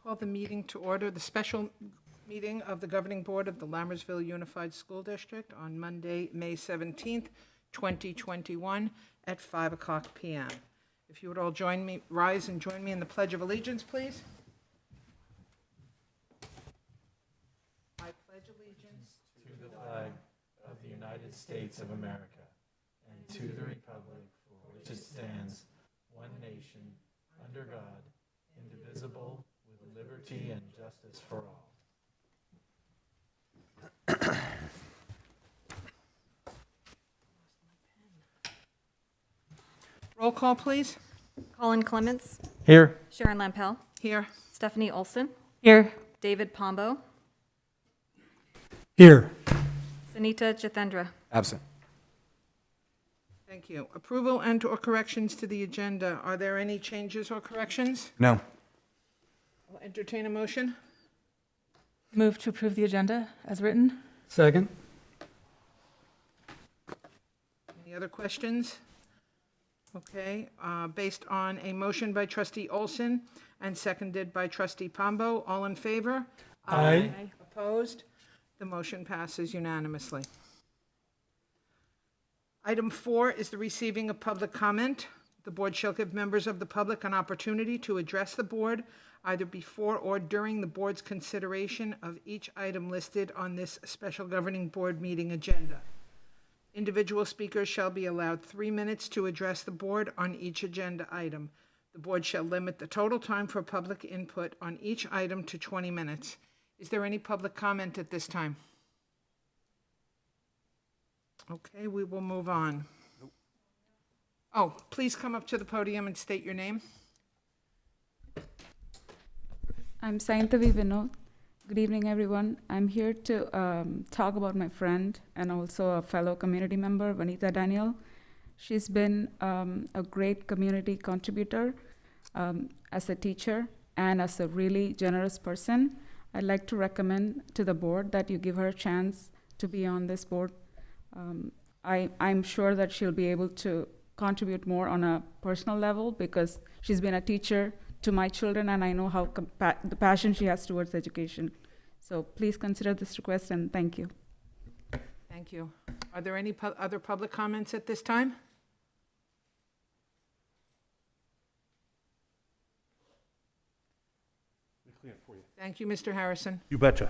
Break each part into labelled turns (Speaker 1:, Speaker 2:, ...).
Speaker 1: Call the meeting to order, the special meeting of the Governing Board of the Lammersville Unified School District on Monday, May 17th, 2021, at 5 o'clock p.m. If you would all rise and join me in the Pledge of Allegiance, please. I pledge allegiance
Speaker 2: to the flag of the United States of America and to the republic for which it stands, one nation, under God, indivisible, with liberty and justice for all.
Speaker 1: Roll call, please.
Speaker 3: Colin Clements.
Speaker 2: Here.
Speaker 3: Sharon Lampel.
Speaker 1: Here.
Speaker 3: Stephanie Olson.
Speaker 4: Here.
Speaker 3: David Pombo.
Speaker 2: Here.
Speaker 3: Sunita Chithendra.
Speaker 5: Absent.
Speaker 1: Thank you. Approval and/or corrections to the agenda. Are there any changes or corrections?
Speaker 5: No.
Speaker 1: I'll entertain a motion.
Speaker 4: Move to approve the agenda as written.
Speaker 2: Second.
Speaker 1: Any other questions? Okay, based on a motion by trustee Olson and seconded by trustee Pombo, all in favor?
Speaker 2: Aye.
Speaker 1: Opposed? The motion passes unanimously. Item 4 is the receiving of public comment. The board shall give members of the public an opportunity to address the board either before or during the board's consideration of each item listed on this special governing board meeting agenda. Individual speakers shall be allowed 3 minutes to address the board on each agenda item. The board shall limit the total time for public input on each item to 20 minutes. Is there any public comment at this time? Okay, we will move on. Oh, please come up to the podium and state your name.
Speaker 4: I'm Saintavi Vinod. Good evening, everyone. I'm here to talk about my friend and also a fellow community member, Vanita Daniel. She's been a great community contributor as a teacher and as a really generous person. I'd like to recommend to the board that you give her a chance to be on this board. I'm sure that she'll be able to contribute more on a personal level because she's been a teacher to my children, and I know how the passion she has towards education. So please consider this request, and thank you.
Speaker 1: Thank you. Are there any other public comments at this time? Thank you, Mr. Harrison.
Speaker 6: You betcha.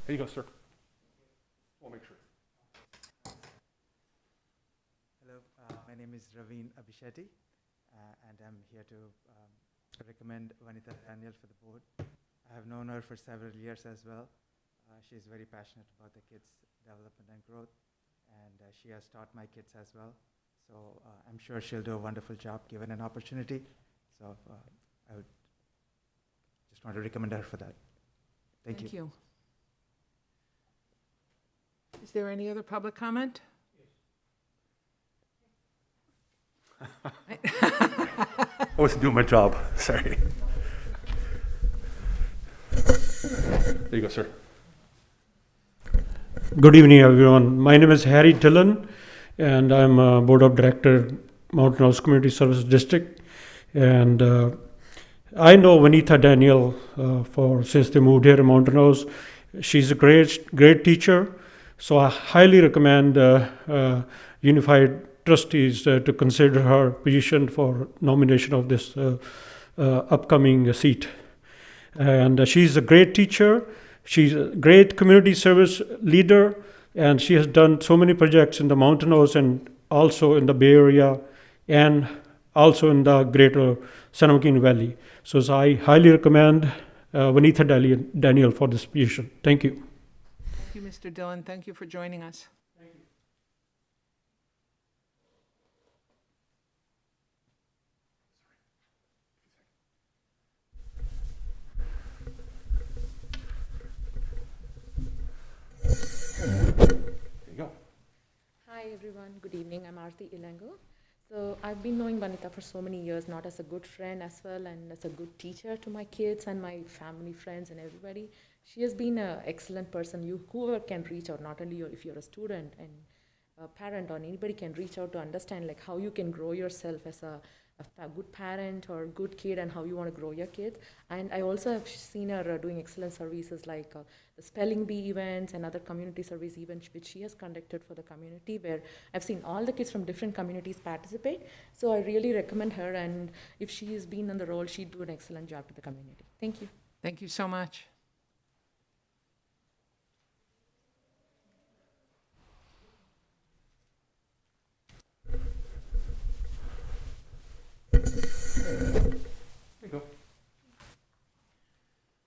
Speaker 6: Here you go, sir. We'll make sure.
Speaker 7: Hello, my name is Raveen Abhishetty, and I'm here to recommend Vanita Daniel for the board. I have known her for several years as well. She's very passionate about the kids' development and growth, and she has taught my kids as well. So I'm sure she'll do a wonderful job given an opportunity. So I would just want to recommend her for that. Thank you.
Speaker 1: Is there any other public comment?
Speaker 6: I wasn't doing my job. Sorry. There you go, sir.
Speaker 8: Good evening, everyone. My name is Harry Dillon, and I'm a Board of Director, Mountain House Community Service District. And I know Vanita Daniel since they moved here to Mountain House. She's a great teacher. So I highly recommend Unified Trustees to consider her position for nomination of this upcoming seat. And she's a great teacher. She's a great community service leader, and she has done so many projects in the Mountain House and also in the Bay Area and also in the greater San Joaquin Valley. So I highly recommend Vanita Daniel for this position. Thank you.
Speaker 1: Thank you, Mr. Dillon. Thank you for joining us. Thank you.
Speaker 6: There you go.
Speaker 9: Hi everyone, good evening. I'm Aarti Ilango. So I've been knowing Vanita for so many years, not as a good friend as well, and as a good teacher to my kids and my family, friends, and everybody. She has been an excellent person. Whoever can reach out, not only if you're a student and a parent or anybody can reach out to understand like how you can grow yourself as a a good parent or good kid and how you want to grow your kids. And I also have seen her doing excellent services like the spelling bee events and other community service events which she has conducted for the community, where I've seen all the kids from different communities participate. So I really recommend her, and if she has been in the role, she'd do an excellent job to the community. Thank you.
Speaker 1: Thank you so much.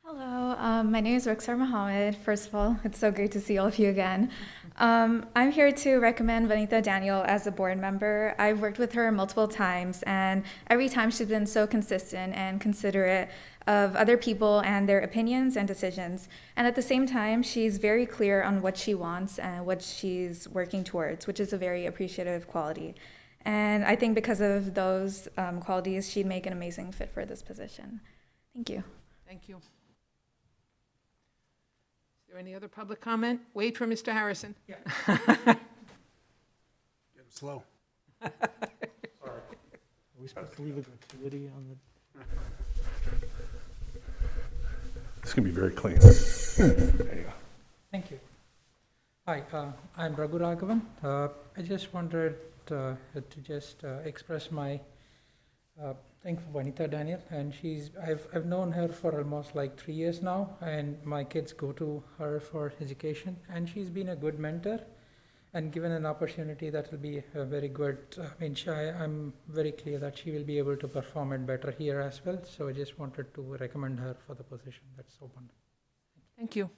Speaker 5: Hello, my name is Ruxar Mohammed. First of all, it's so great to see all of you again. I'm here to recommend Vanita Daniel as a board member. I've worked with her multiple times, and every time she's been so consistent and considerate of other people and their opinions and decisions. And at the same time, she's very clear on what she wants and what she's working towards, which is a very appreciative quality. And I think because of those qualities, she'd make an amazing fit for this position. Thank you.
Speaker 1: Thank you. Is there any other public comment? Wait for Mr. Harrison.
Speaker 6: Get slow.
Speaker 2: Are we supposed to leave a gratuity on the?
Speaker 6: This can be very clean. There you go.
Speaker 10: Thank you. Hi, I'm Raghu Raghavan. I just wanted to express my thank for Vanita Daniel, and I've known her for almost like 3 years now, and my kids go to her for education, and she's been a good mentor, and given an opportunity that will be a very good. I'm very clear that she will be able to perform it better here as well. So I just wanted to recommend her for the position that's open.
Speaker 1: Thank you.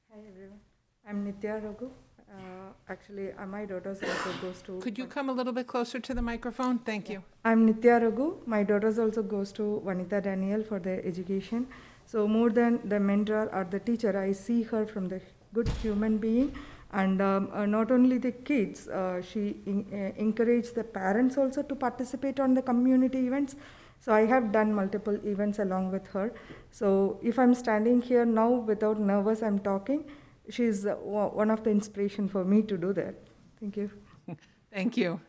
Speaker 11: Hi everyone, I'm Nitya Raghu. Actually, my daughter's also goes to.
Speaker 1: Could you come a little bit closer to the microphone? Thank you.
Speaker 11: I'm Nitya Raghu. My daughter's also goes to Vanita Daniel for their education. So more than the mentor or the teacher, I see her from the good human being, and not only the kids. She encouraged the parents also to participate on the community events. So I have done multiple events along with her. So if I'm standing here now without nervous, I'm talking, she's one of the inspiration for me to do that. Thank you.
Speaker 1: Thank you.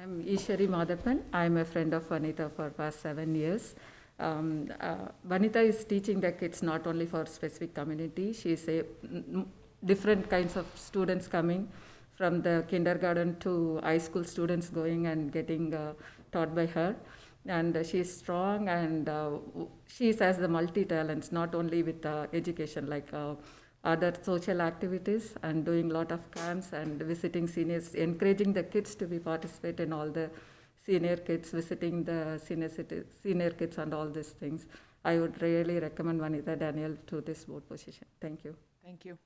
Speaker 12: I'm Ishari Madhapan. I'm a friend of Vanita for past 7 years. Vanita is teaching the kids not only for specific community. She's different kinds of students coming from the kindergarten to high school students going and getting taught by her. And she's strong, and she has the multi-talents, not only with education, like other social activities, and doing a lot of camps and visiting seniors, encouraging the kids to be participate in all the senior kids, visiting the senior kids and all these things. I would really recommend Vanita Daniel to this board position. Thank you.
Speaker 1: Thank you.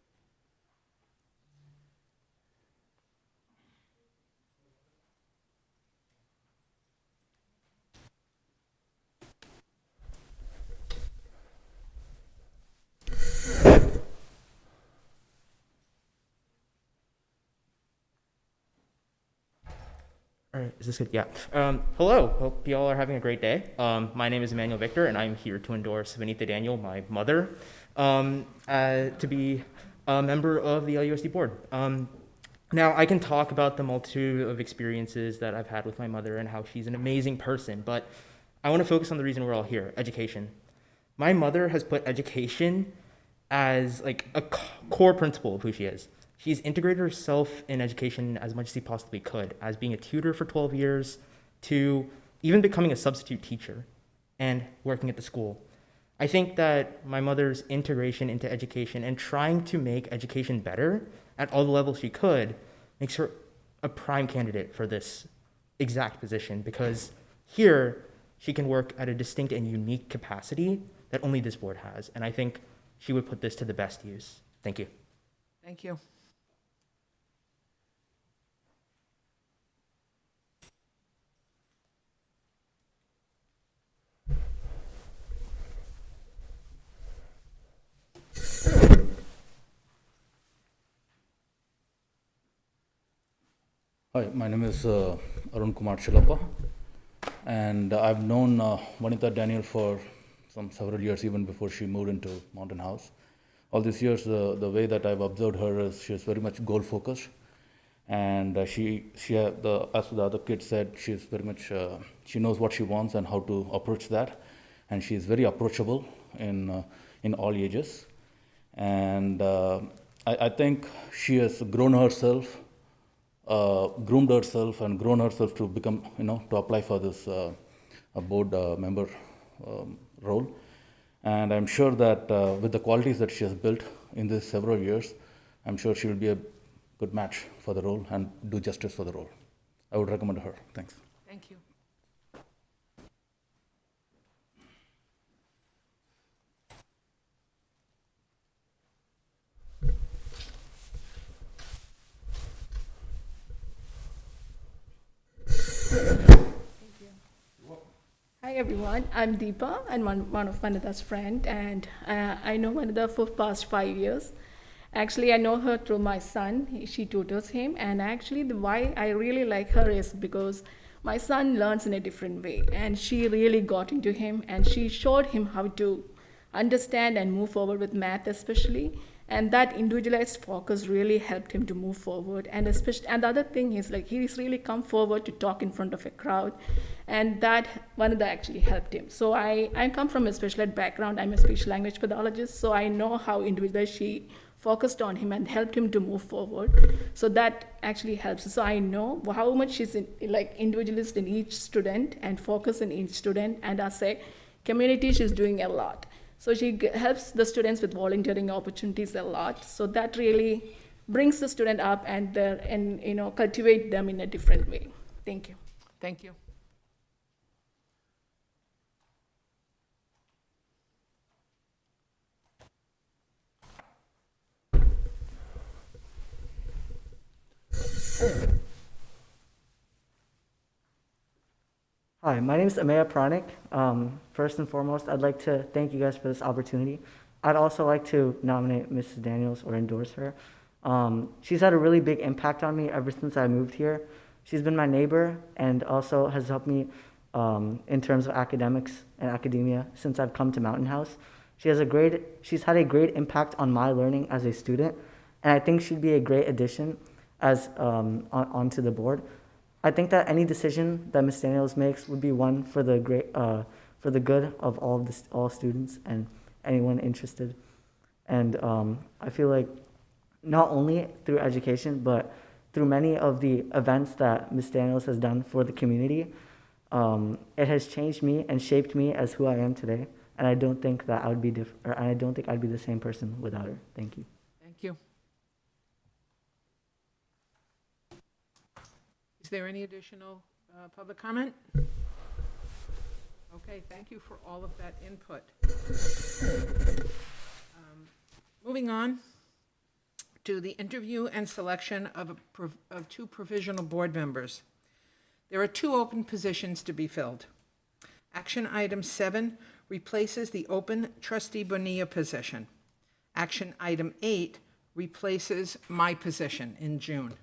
Speaker 13: All right, is this good? Yeah. Hello, hope you all are having a great day. My name is Emmanuel Victor, and I'm here to endorse Vanita Daniel, my mother, to be a member of the LUSD board. Now, I can talk about the multitude of experiences that I've had with my mother and how she's an amazing person, but I want to focus on the reason we're all here, education. My mother has put education as like a core principle of who she is. She's integrated herself in education as much as she possibly could, as being a tutor for 12 years to even becoming a substitute teacher and working at the school. I think that my mother's integration into education and trying to make education better at all the levels she could makes her a prime candidate for this exact position, because here she can work at a distinct and unique capacity that only this board has. And I think she would put this to the best use. Thank you.
Speaker 1: Thank you.
Speaker 14: Hi, my name is Arun Kumar Chilappa, and I've known Vanitha Daniel for several years, even before she moved into Mountain House. All these years, the way that I've observed her is she's very much goal focused, and as the other kids said, she's very much she knows what she wants and how to approach that, and she's very approachable in all ages, and I think she has grown herself. Groomed herself and grown herself to become, to apply for this board member role. And I'm sure that with the qualities that she has built in these several years, I'm sure she will be a good match for the role and do justice for the role. I would recommend her. Thanks.
Speaker 1: Thank you.
Speaker 15: Hi everyone, I'm Deepa and one of Vanitha's friend, and I know Vanitha for past 5 years. Actually, I know her through my son. She tutors him, and actually why I really like her is because my son learns in a different way, and she really got into him and she showed him how to understand and move forward with math especially. And that individualized focus really helped him to move forward. And especially, and the other thing is like he's really come forward to talk in front of a crowd, and that Vanitha actually helped him. So I come from a special ed background. I'm a speech language pathologist, so I know how individualized she focused on him and helped him to move forward. So that actually helps. So I know how much she's like individualist in each student and focus in each student. And as a community, she's doing a lot. So she helps the students with volunteering opportunities a lot. So that really brings the student up and cultivate them in a different way. Thank you.
Speaker 1: Thank you.
Speaker 16: Hi, my name is Ameya Pranik. First and foremost, I'd like to thank you guys for this opportunity. I'd also like to nominate Mrs. Daniels or endorse her. She's had a really big impact on me ever since I moved here. She's been my neighbor and also has helped me in terms of academics and academia since I've come to Mountain House. She's had a great impact on my learning as a student, and I think she'd be a great addition as onto the board. I think that any decision that Ms. Daniels makes would be one for the good of all students and anyone interested. And I feel like not only through education, but through many of the events that Ms. Daniels has done for the community, it has changed me and shaped me as who I am today. And I don't think that I would be I don't think I'd be the same person without her. Thank you.
Speaker 1: Thank you. Is there any additional public comment? Okay, thank you for all of that input. Moving on to the interview and selection of 2 provisional board members. There are 2 open positions to be filled. Action item 7 replaces the open trustee Bonilla position. Action item 8 replaces my position in June.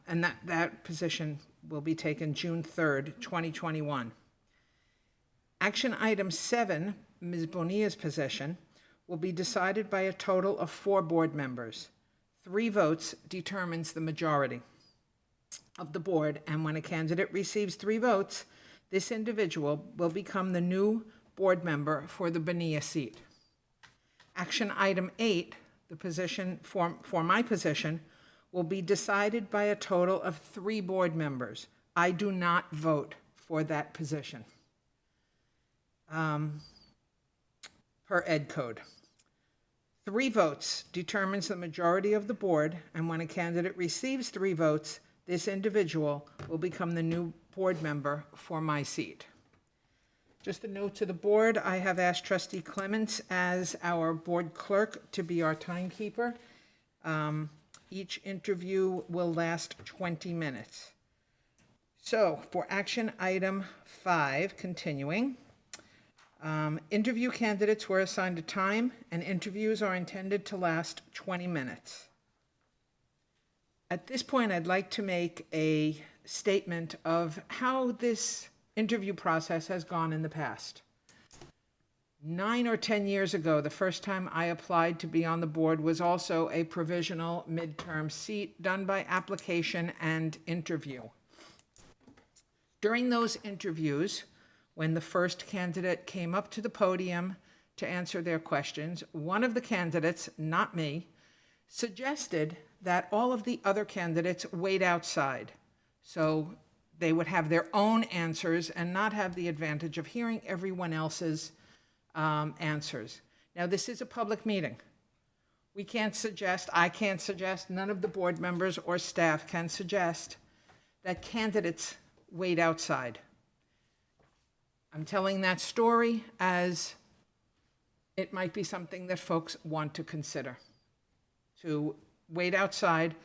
Speaker 1: And that position will be taken June 3rd, 2021. Action item 7, Ms. Bonilla's position, will be decided by a total of 4 board members. 3 votes determines the majority of the board, and when a candidate receives 3 votes, this individual will become the new board member for the Bonilla seat. Action item 8, the position for my position, will be decided by a total of 3 board members. I do not vote for that position. Per Ed Code. 3 votes determines the majority of the board, and when a candidate receives 3 votes, this individual will become the new board member for my seat. Just a note to the board, I have asked Trustee Clements as our board clerk to be our timekeeper. Each interview will last 20 minutes. So for action item 5, continuing, interview candidates were assigned a time, and interviews are intended to last 20 minutes. At this point, I'd like to make a statement of how this interview process has gone in the past. 9 or 10 years ago, the first time I applied to be on the board was also a provisional midterm seat done by application and interview. During those interviews, when the first candidate came up to the podium to answer their questions, one of the candidates, not me, suggested that all of the other candidates wait outside, so they would have their own answers and not have the advantage of hearing everyone else's answers. Now, this is a public meeting. We can't suggest, I can't suggest, none of the board members or staff can suggest that candidates wait outside. I'm telling that story as it might be something that folks want to consider. To wait outside,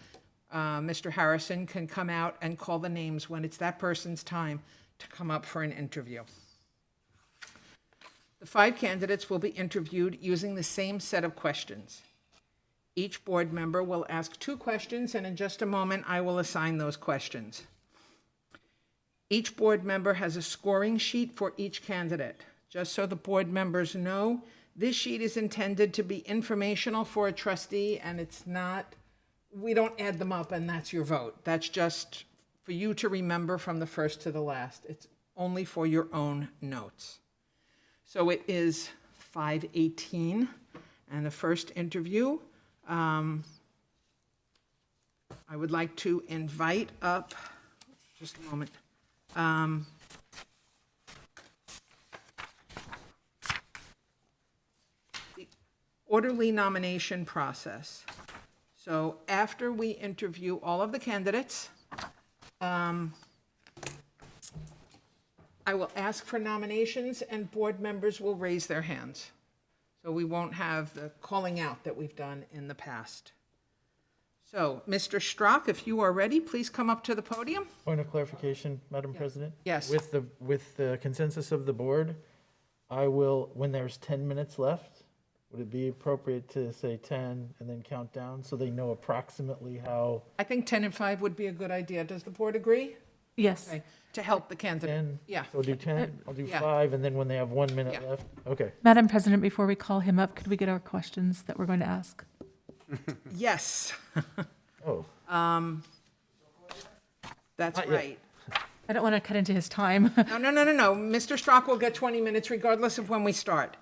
Speaker 1: Mr. Harrison can come out and call the names when it's that person's time to come up for an interview. The 5 candidates will be interviewed using the same set of questions. Each board member will ask 2 questions, and in just a moment, I will assign those questions. Each board member has a scoring sheet for each candidate. Just so the board members know, this sheet is intended to be informational for a trustee, and it's not, we don't add them up and that's your vote. That's just for you to remember from the first to the last. It's only for your own notes. So it is 5:18, and the first interview, I would like to invite up, just a moment, the orderly nomination process. So after we interview all of the candidates, I will ask for nominations and board members will raise their hands. So we won't have the calling out that we've done in the past. So, Mr. Strock, if you are ready, please come up to the podium.
Speaker 2: Point of clarification, Madam President?
Speaker 1: Yes.
Speaker 2: With the consensus of the board, I will, when there's 10 minutes left, would it be appropriate to say 10 and then count down so they know approximately how?
Speaker 1: I think 10 and 5 would be a good idea. Does the board agree?
Speaker 15: Yes.
Speaker 1: Okay, to help the candidate.
Speaker 2: 10?
Speaker 1: Yeah.
Speaker 2: So I'll do 10, I'll do
Speaker 1: Yeah.
Speaker 2: 5, and then when they have 1 minute
Speaker 1: Yeah.
Speaker 2: left? Okay.
Speaker 17: Madam President, before we call him up, could we get our questions that we're going to ask?
Speaker 1: Yes.
Speaker 2: Oh.
Speaker 1: That's
Speaker 2: Not yet.
Speaker 1: right.
Speaker 17: I don't want to cut into his time.
Speaker 1: No. Mr. Strock will get 20 minutes regardless of when we start.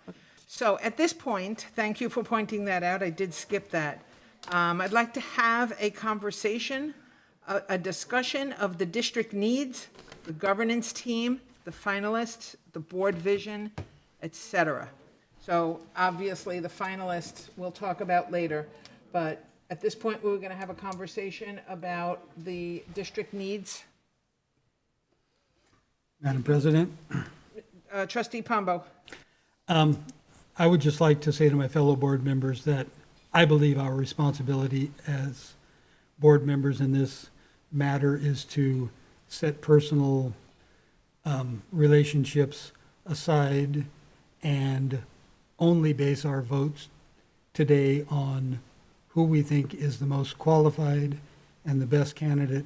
Speaker 1: So at this point, thank you for pointing that out. I did skip that. I'd like to have a conversation, a discussion of the district needs, the governance team, the finalists, the board vision, etc. So obviously, the finalists we'll talk about later, but at this point, we were going to have a conversation about the district needs.
Speaker 18: Madam President,
Speaker 1: Trustee Pombo.
Speaker 18: I would just like to say to my fellow board members that I believe our responsibility as board members in this matter is to set personal relationships aside and only base our votes today on who we think is the most qualified and the best candidate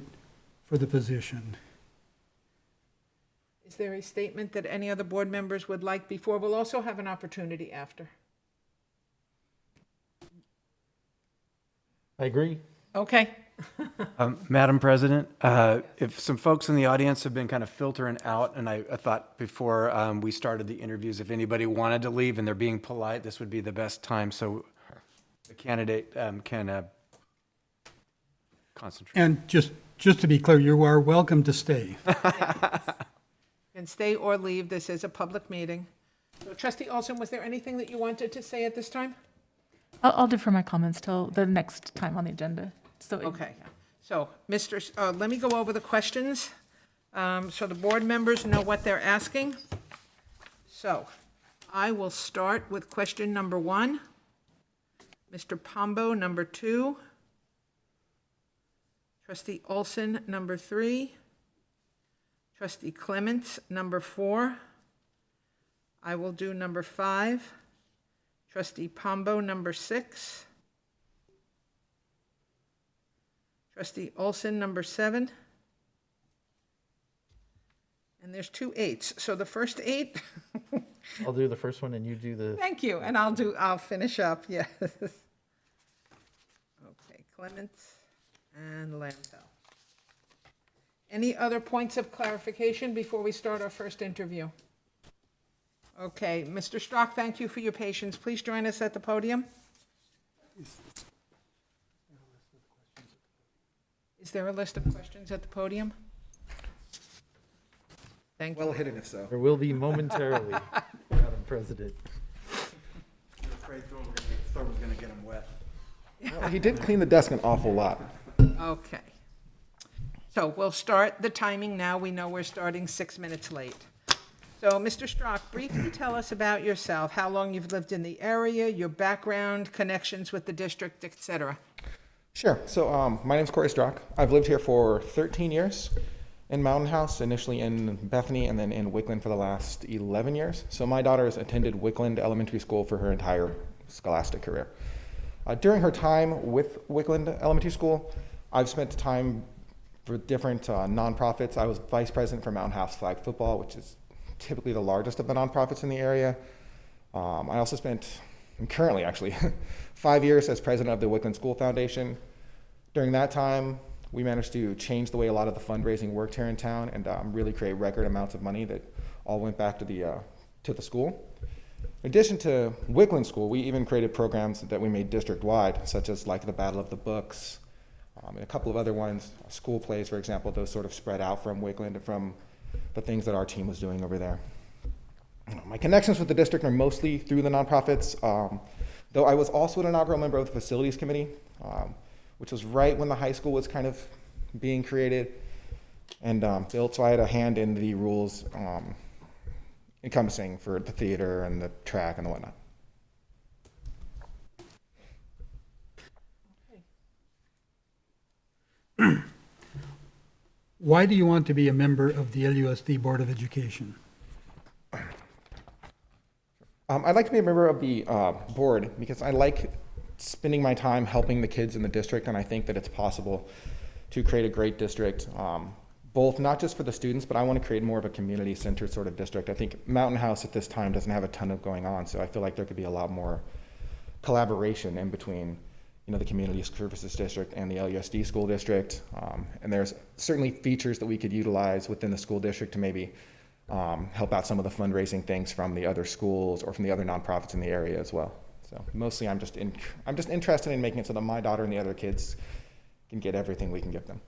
Speaker 18: for the position.
Speaker 1: Is there a statement that any other board members would like before? We'll also have an opportunity after.
Speaker 2: I agree.
Speaker 1: Okay.
Speaker 19: Madam President, if some folks in the audience have been kind of filtering out, and I thought before we started the interviews, if anybody wanted to leave and they're being polite, this would be the best time so the candidate can concentrate.
Speaker 18: And just to be clear, you are welcome to stay.
Speaker 1: And stay or leave. This is a public meeting. So, Trustee Olson, was there anything that you wanted to say at this time?
Speaker 17: I'll defer my comments till the next time on the agenda. So
Speaker 1: Okay. So, let me go over the questions so the board members know what they're asking. So, I will start with question number 1. Mr. Pombo, number 2. Trustee Olson, number 3. Trustee Clements, number 4. I will do number 5. Trustee Pombo, number 6. Trustee Olson, number 7. And there's 2 8s. So the first 8,
Speaker 2: I'll do the first one and you do the.
Speaker 1: thank you, and I'll finish up, yes. Okay, Clements and Lampel. Any other points of clarification before we start our first interview? Okay, Mr. Strock, thank you for your patience. Please join us at the podium. Is there a list of questions at the podium? Thank you.
Speaker 2: Well hidden if so. There will be momentarily, Madam President.
Speaker 19: You're afraid Thor was going to get him wet.
Speaker 2: Well, he did clean the desk an awful lot.
Speaker 1: Okay. So we'll start the timing now. We know we're starting 6 minutes late. So, Mr. Strock, briefly tell us about yourself, how long you've lived in the area, your background, connections with the district, etc.
Speaker 20: Sure. So my name's Corey Strock. I've lived here for 13 years in Mountain House, initially in Bethany and then in Wickland for the last 11 years. So my daughter has attended Wickland Elementary School for her entire scholastic career. During her time with Wickland Elementary School, I've spent time for different nonprofits. I was vice president for Mountain House Flag Football, which is typically the largest of the nonprofits in the area. I also spent, I'm currently actually, 5 years as president of the Wickland School Foundation. During that time, we managed to change the way a lot of the fundraising worked here in town and really create record amounts of money that all went back to the school. In addition to Wickland School, we even created programs that we made district-wide, such as like the Battle of the Books, and a couple of other ones, school plays, for example. Those sort of spread out from Wickland and from the things that our team was doing over there. My connections with the district are mostly through the nonprofits, though I was also an inaugural member of the facilities committee, which was right when the high school was kind of being created and built, so I had a hand in the rules encompassing for the theater and the track and the whatnot.
Speaker 18: Why do you want to be a member of the LUSD Board of Education?
Speaker 20: I'd like to be a member of the board because I like spending my time helping the kids in the district, and I think that it's possible to create a great district, both not just for the students, but I want to create more of a community-centered sort of district. I think Mountain House at this time doesn't have a ton of going on, so I feel like there could be a lot more collaboration in between the Community Services District and the LUSD School District. And there's certainly features that we could utilize within the school district to maybe help out some of the fundraising things from the other schools or from the other nonprofits in the area as well. So mostly I'm just interested in making it so that my daughter and the other kids can get everything we can give them.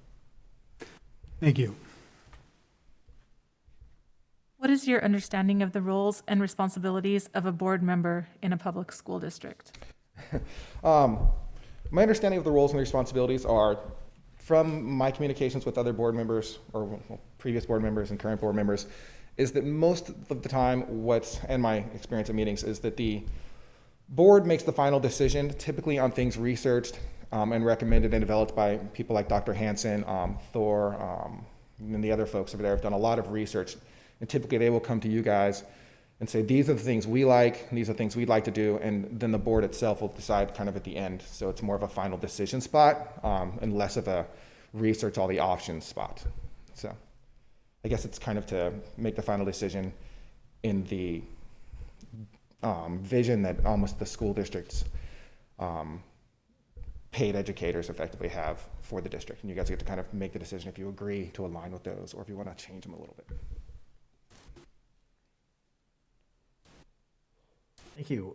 Speaker 18: Thank you.
Speaker 17: What is your understanding of the roles and responsibilities of a board member in a public school district?
Speaker 20: My understanding of the roles and responsibilities are from my communications with other board members or previous board members and current board members is that most of the time and my experience at meetings is that the board makes the final decision, typically on things researched and recommended and developed by people like Dr. Hansen, Thor, and the other folks over there have done a lot of research. And typically they will come to you guys and say, these are the things we like, and these are the things we'd like to do, and then the board itself will decide kind of at the end. So it's more of a final decision spot and less of a research all the options spot. So I guess it's kind of to make the final decision in the vision that almost the school district's paid educators effectively have for the district. And you guys get to kind of make the decision if you agree to align with those or if you want to change them a little bit.
Speaker 2: Thank you.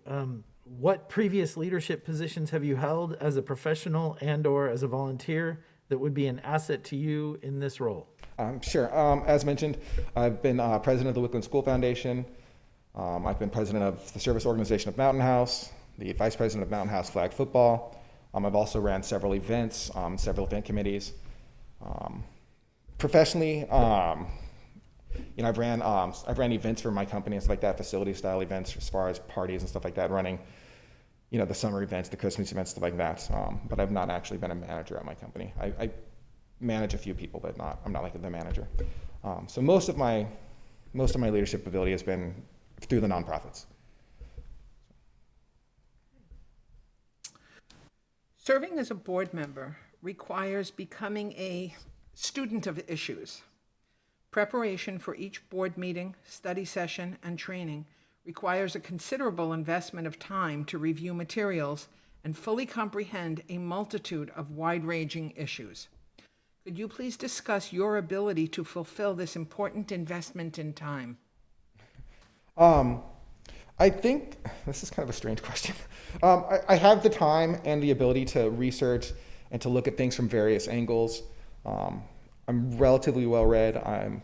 Speaker 2: What previous leadership positions have you held as a professional and/or as a volunteer that would be an asset to you in this role?
Speaker 20: Sure. As mentioned, I've been president of the Wickland School Foundation. I've been president of the service organization of Mountain House, the vice president of Mountain House Flag Football. I've also ran several events, several event committees. Professionally, I've ran events for my company and stuff like that, facility style events as far as parties and stuff like that, running, the summer events, the Christmas events, stuff like that. But I've not actually been a manager at my company. I manage a few people, but I'm not like the manager. So most of my leadership ability has been through the nonprofits.
Speaker 1: Serving as a board member requires becoming a student of issues. Preparation for each board meeting, study session, and training requires a considerable investment of time to review materials and fully comprehend a multitude of wide-ranging issues. Could you please discuss your ability to fulfill this important investment in time?
Speaker 20: I think this is kind of a strange question. I have the time and the ability to research and to look at things from various angles. I'm relatively well-read. I'm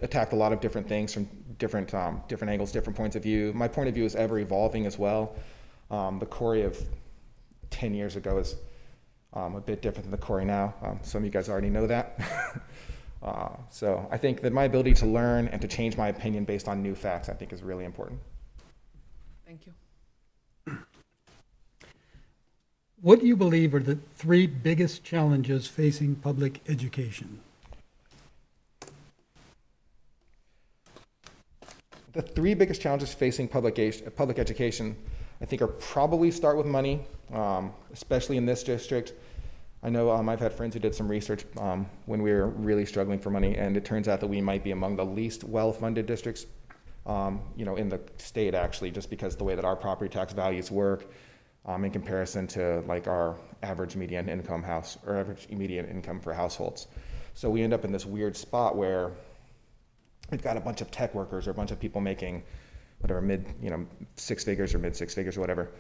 Speaker 20: attacked a lot of different things from different angles, different points of view. My point of view is ever evolving as well. The Corey of 10 years ago is a bit different than the Corey now. Some of you guys already know that. So I think that my ability to learn and to change my opinion based on new facts, I think, is really important.
Speaker 1: Thank you.
Speaker 18: What do you believe are the 3 biggest challenges facing public education?
Speaker 20: The 3 biggest challenges facing public education, I think, are probably start with money, especially in this district. I know I've had friends who did some research when we were really struggling for money, and it turns out that we might be among the least well-funded districts, in the state, actually, just because the way that our property tax values work in comparison to like our average median income house or average median income for households. So we end up in this weird spot where we've got a bunch of tech workers or a bunch of people making whatever mid-6 figures or mid-6 figures or whatever.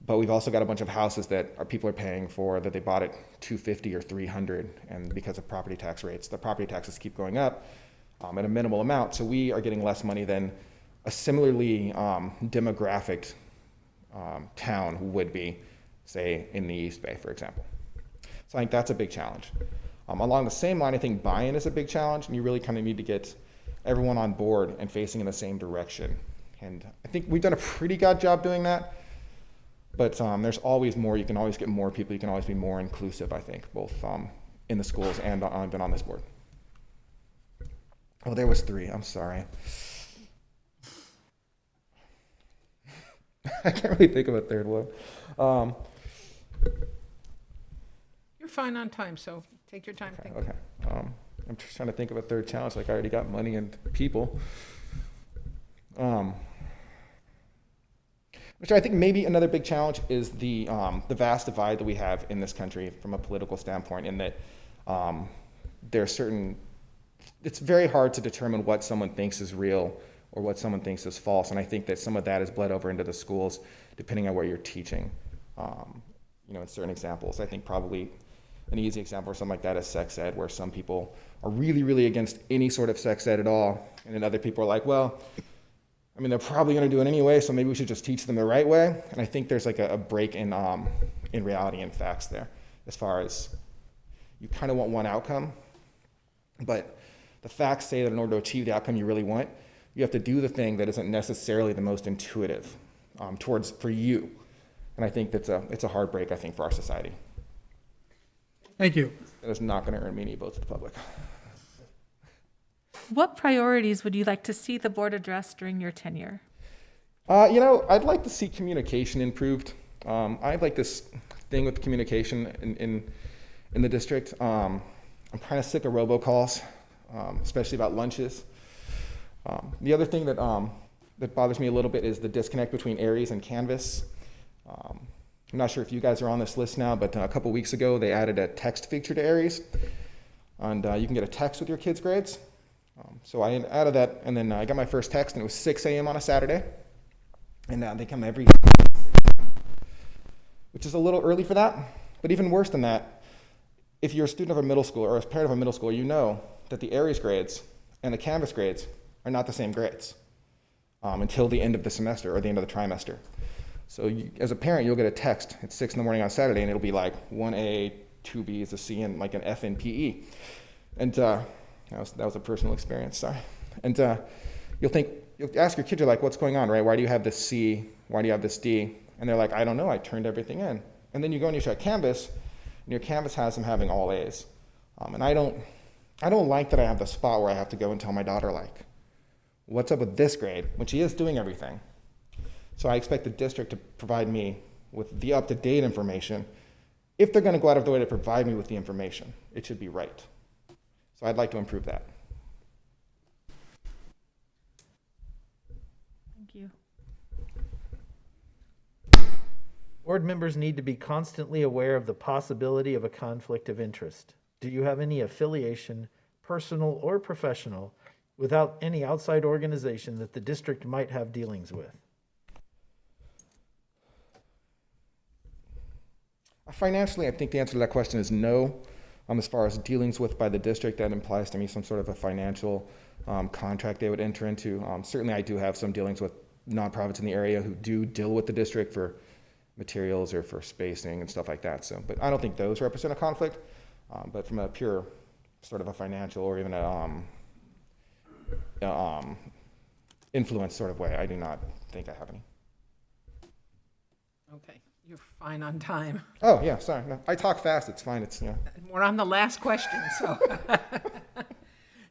Speaker 20: But we've also got a bunch of houses that people are paying for that they bought at $250 or $300, and because of property tax rates, the property taxes keep going up at a minimal amount. So we are getting less money than a similarly demographic town would be, say, in the East Bay, for example. So I think that's a big challenge. Along the same line, I think buy-in is a big challenge, and you really kind of need to get everyone on board and facing in the same direction. And I think we've done a pretty good job doing that. But there's always more. You can always get more people. You can always be more inclusive, I think, both in the schools and on this board. Oh, there was 3. I'm sorry. I can't really think of a third one.
Speaker 1: You're fine on time, so take your time thinking.
Speaker 20: Okay. I'm just trying to think of a third challenge. Like I already got money and people. Which I think maybe another big challenge is the vast divide that we have in this country from a political standpoint, in that there are certain, it's very hard to determine what someone thinks is real or what someone thinks is false, and I think that some of that has bled over into the schools, depending on where you're teaching. In certain examples, I think probably an easy example or something like that is sex ed, where some people are really, really against any sort of sex ed at all, and then other people are like, well, I mean, they're probably going to do it anyway, so maybe we should just teach them the right way. And I think there's like a break in reality and facts there, as far as you kind of want one outcome, but the facts say that in order to achieve the outcome you really want, you have to do the thing that isn't necessarily the most intuitive for you. And I think it's a hard break, I think, for our society.
Speaker 18: Thank you.
Speaker 20: That is not going to earn me any votes of the public.
Speaker 17: What priorities would you like to see the board address during your tenure?
Speaker 20: I'd like to see communication improved. I like this thing with communication in the district. I'm kind of sick of robocalls, especially about lunches. The other thing that bothers me a little bit is the disconnect between Aries and Canvas. I'm not sure if you guys are on this list now, but a couple weeks ago they added a text feature to Aries, and you can get a text with your kids' grades. So I added that, and then I got my first text, and it was 6 a.m. on a Saturday, and they come every, which is a little early for that. But even worse than that, if you're a student of a middle school or a parent of a middle school, you know that the Aries grades and the Canvas grades are not the same grades until the end of the semester or the end of the trimester. So as a parent, you'll get a text at 6 in the morning on Saturday, and it'll be like 1A, 2B is a C, and like an F in PE. And that was a personal experience, sorry. And you'll ask your kid, you're like, what's going on, right? Why do you have this C? Why do you have this D? And they're like, I don't know, I turned everything in. And then you go and you check Canvas, and your Canvas has them having all A's. And I don't like that I have the spot where I have to go and tell my daughter, like, what's up with this grade, when she is doing everything. So I expect the district to provide me with the up-to-date information if they're going to go out of their way to provide me with the information, it should be right. So I'd like to improve that.
Speaker 17: Thank you.
Speaker 2: Board members need to be constantly aware of the possibility of a conflict of interest. Do you have any affiliation, personal or professional, without any outside organization that the district might have dealings with?
Speaker 20: Financially, I think the answer to that question is no. As far as dealings with by the district, that implies to me some sort of a financial contract they would enter into. Certainly, I do have some dealings with nonprofits in the area who do deal with the district for materials or for spacing and stuff like that. So, but I don't think those represent a conflict. But from a pure sort of a financial or even a influence sort of way, I do not think I have any.
Speaker 1: Okay, you're fine on time.
Speaker 20: Oh, yeah, sorry. No, I talk fast. It's fine. It's, you know.
Speaker 1: We're on the last question, so.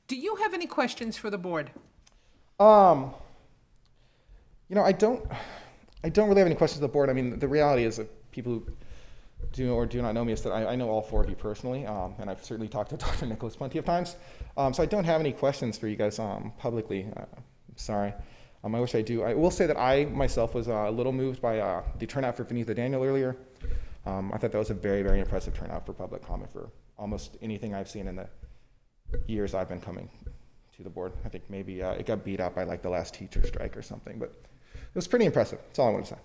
Speaker 1: Do you have any questions for the board?
Speaker 20: You know, I don't really have any questions for the board. I mean, the reality is that people who do or do not know me is that I know all four of you personally, and I've certainly talked to Dr. Nicholas plenty of times. So I don't have any questions for you guys publicly. I'm sorry. I wish I do. I will say that I myself was a little moved by the turnout for Vanitha Daniel earlier. I thought that was a very, very impressive turnout for public comment for almost anything I've seen in the years I've been coming to the board. I think maybe it got beat out by like the last teacher strike or something, but it was pretty impressive. That's all I want to say.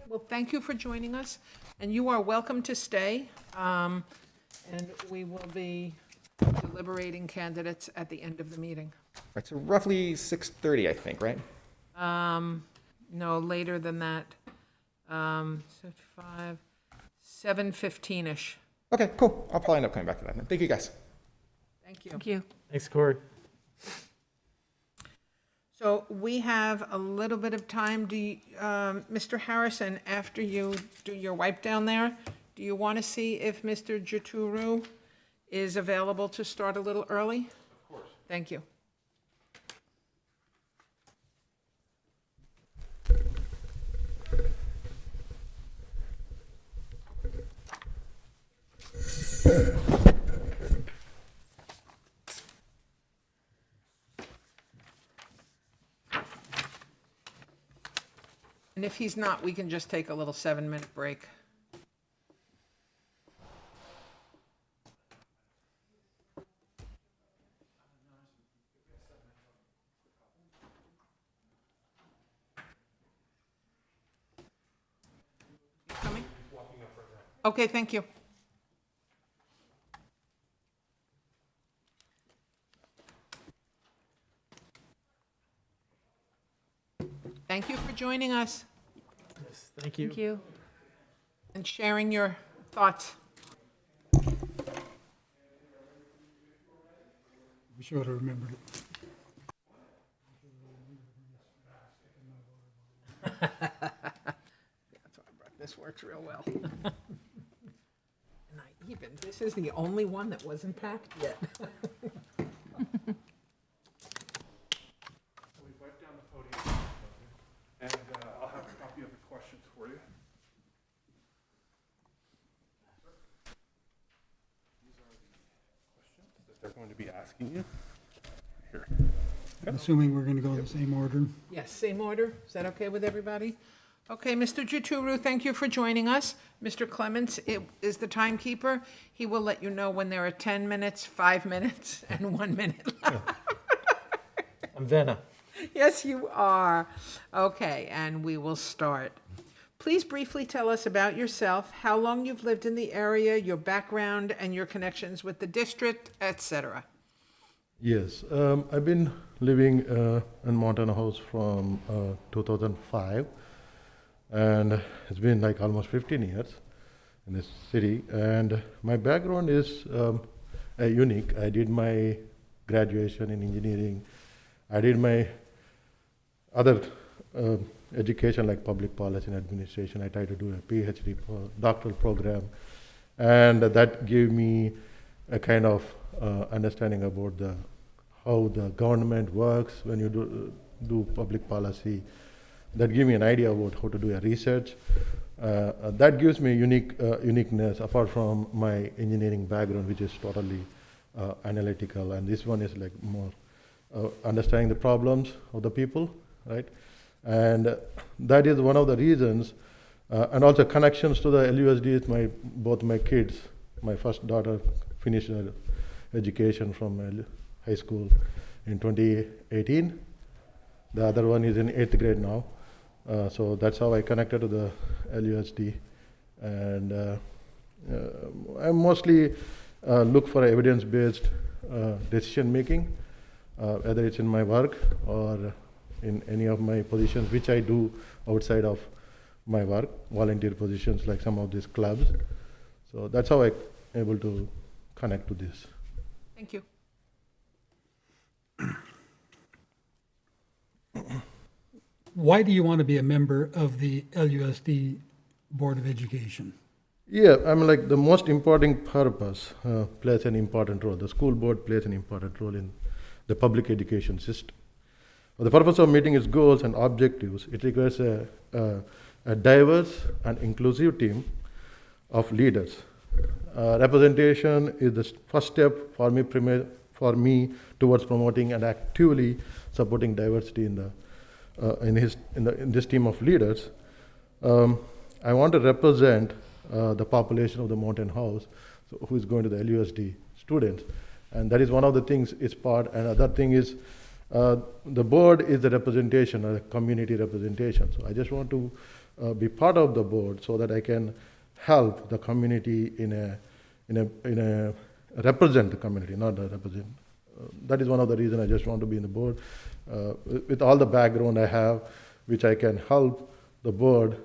Speaker 1: Well, thank you for joining us, and you are welcome to stay. And we will be deliberating candidates at the end of the meeting.
Speaker 20: Right, so roughly 6:30, I think, right?
Speaker 1: No, later than that. 7:15-ish.
Speaker 20: Okay, cool. I'll probably end up coming back to that then. Thank you, guys.
Speaker 1: Thank you.
Speaker 17: Thank you.
Speaker 2: Thanks, Corey.
Speaker 1: So we have a little bit of time. Do you, Mr. Harrison, after you do your wipe down there, do you want to see if Mr. Jaturu is available to start a little early?
Speaker 6: Of course.
Speaker 1: Thank you. And if he's not, we can just take a little 7-minute break. Coming? Okay, thank you. Thank you for joining us.
Speaker 2: Yes, thank you.
Speaker 17: Thank you.
Speaker 1: And sharing your thoughts.
Speaker 18: Be sure to remember it.
Speaker 1: That's why I brought this works real well. And this is the only one that wasn't packed yet.
Speaker 6: And I'll have a copy of the questions for you. These are the questions that they're going to be asking you. Here.
Speaker 18: Assuming we're going to go in the same order.
Speaker 1: Yes, same order. Is that okay with everybody? Okay, Mr. Jaturu, thank you for joining us. Mr. Clements is the timekeeper. He will let you know when there are 10 minutes, 5 minutes, and 1 minute left.
Speaker 2: I'm Venna.
Speaker 1: Yes, you are. Okay, and we will start. Please briefly tell us about yourself, how long you've lived in the area, your background, and your connections with the district, etc.
Speaker 21: Yes, I've been living in Montana House from 2005, and it's been like almost 15 years in this city. And my background is unique. I did my graduation in engineering. I did my other education like public policy and administration. I tried to do a PhD doctoral program, and that gave me a kind of understanding about how the government works when you do public policy. That gave me an idea about how to do a research. That gives me uniqueness apart from my engineering background, which is totally analytical, and this one is like more understanding the problems of the people, right? And that is one of the reasons, and also connections to the LUSD is both my kids. My first daughter finished her education from high school in 2018. The other one is in 8th grade now. So that's how I connected to the LUSD. And I mostly look for evidence-based decision making, whether it's in my work or in any of my positions, which I do outside of my work, volunteer positions like some of these clubs. So that's how I'm able to connect to this.
Speaker 1: Thank you.
Speaker 18: Why do you want to be a member of the LUSD Board of Education?
Speaker 21: Yeah, I'm like the most important purpose plays an important role. The school board plays an important role in the public education system. The purpose of meeting its goals and objectives, it requires a diverse and inclusive team of leaders. Representation is the first step for me towards promoting and actively supporting diversity in this team of leaders. I want to represent the population of the Mountain House, so who is going to the LUSD students, and that is one of the things is part. And other thing is the board is the representation, or community representation. So I just want to be part of the board so that I can help the community in a represent the community, not represent. That is one of the reasons I just want to be in the board. With all the background I have, which I can help the board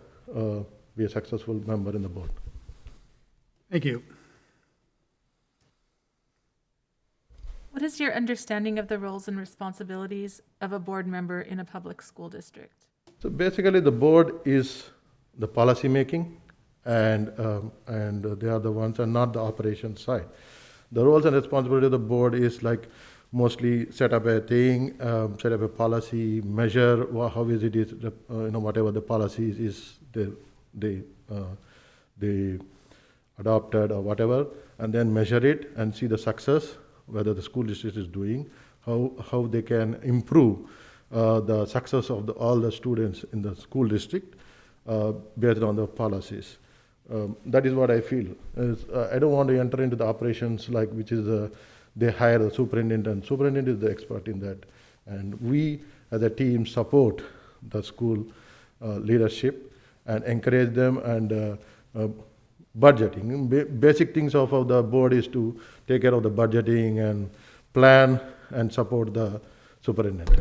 Speaker 21: be a successful member in the board.
Speaker 18: Thank you.
Speaker 17: What is your understanding of the roles and responsibilities of a board member in a public school district?
Speaker 21: So basically, the board is the policy making, and they are the ones, and not the operation side. The roles and responsibility of the board is like mostly set up a thing, set up a policy, measure how is it is, whatever the policy is they adopted or whatever, and then measure it and see the success, whether the school district is doing, how they can improve the success of all the students in the school district based on the policies. That is what I feel. I don't want to enter into the operations which is they hire the superintendent. Superintendent is the expert in that, and we as a team support the school leadership and encourage them, and budgeting. Basic things of the board is to take care of the budgeting and plan and support the superintendent.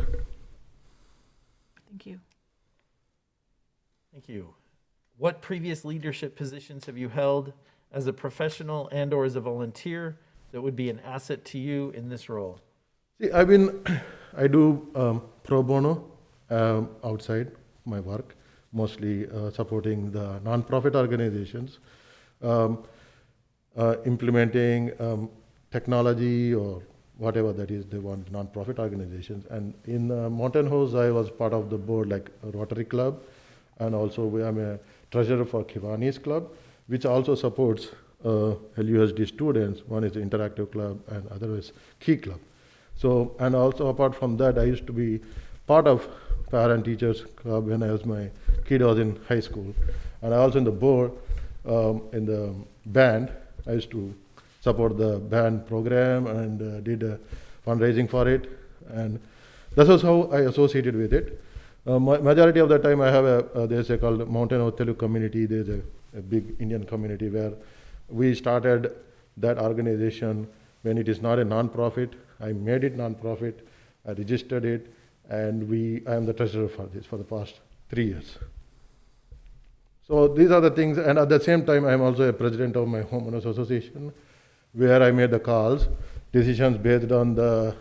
Speaker 17: Thank you.
Speaker 2: Thank you. What previous leadership positions have you held as a professional and or as a volunteer that would be an asset to you in this role?
Speaker 21: See, I do pro bono outside my work, mostly supporting the non-profit organizations, implementing technology or whatever that is they want, non-profit organizations. And in Mountain House, I was part of the board like a Rotary Club, and also I'm a treasurer for Kiwani's Club, which also supports LUSD students. One is the Interactive Club and other is Key Club. So, and also apart from that, I used to be part of Parent Teachers Club when my kid was in high school. And I also in the board, in the band. I used to support the band program and did fundraising for it. And that was how I associated with it. Majority of the time I have there's a called Mountain House Telugu community. There's a big Indian community where we started that organization when it is not a non-profit. I made it non-profit, I registered it, and I am the treasurer for this for the past 3 years. So these are the things, and at the same time, I am also a president of my homeowners association, where I made the calls, decisions based on the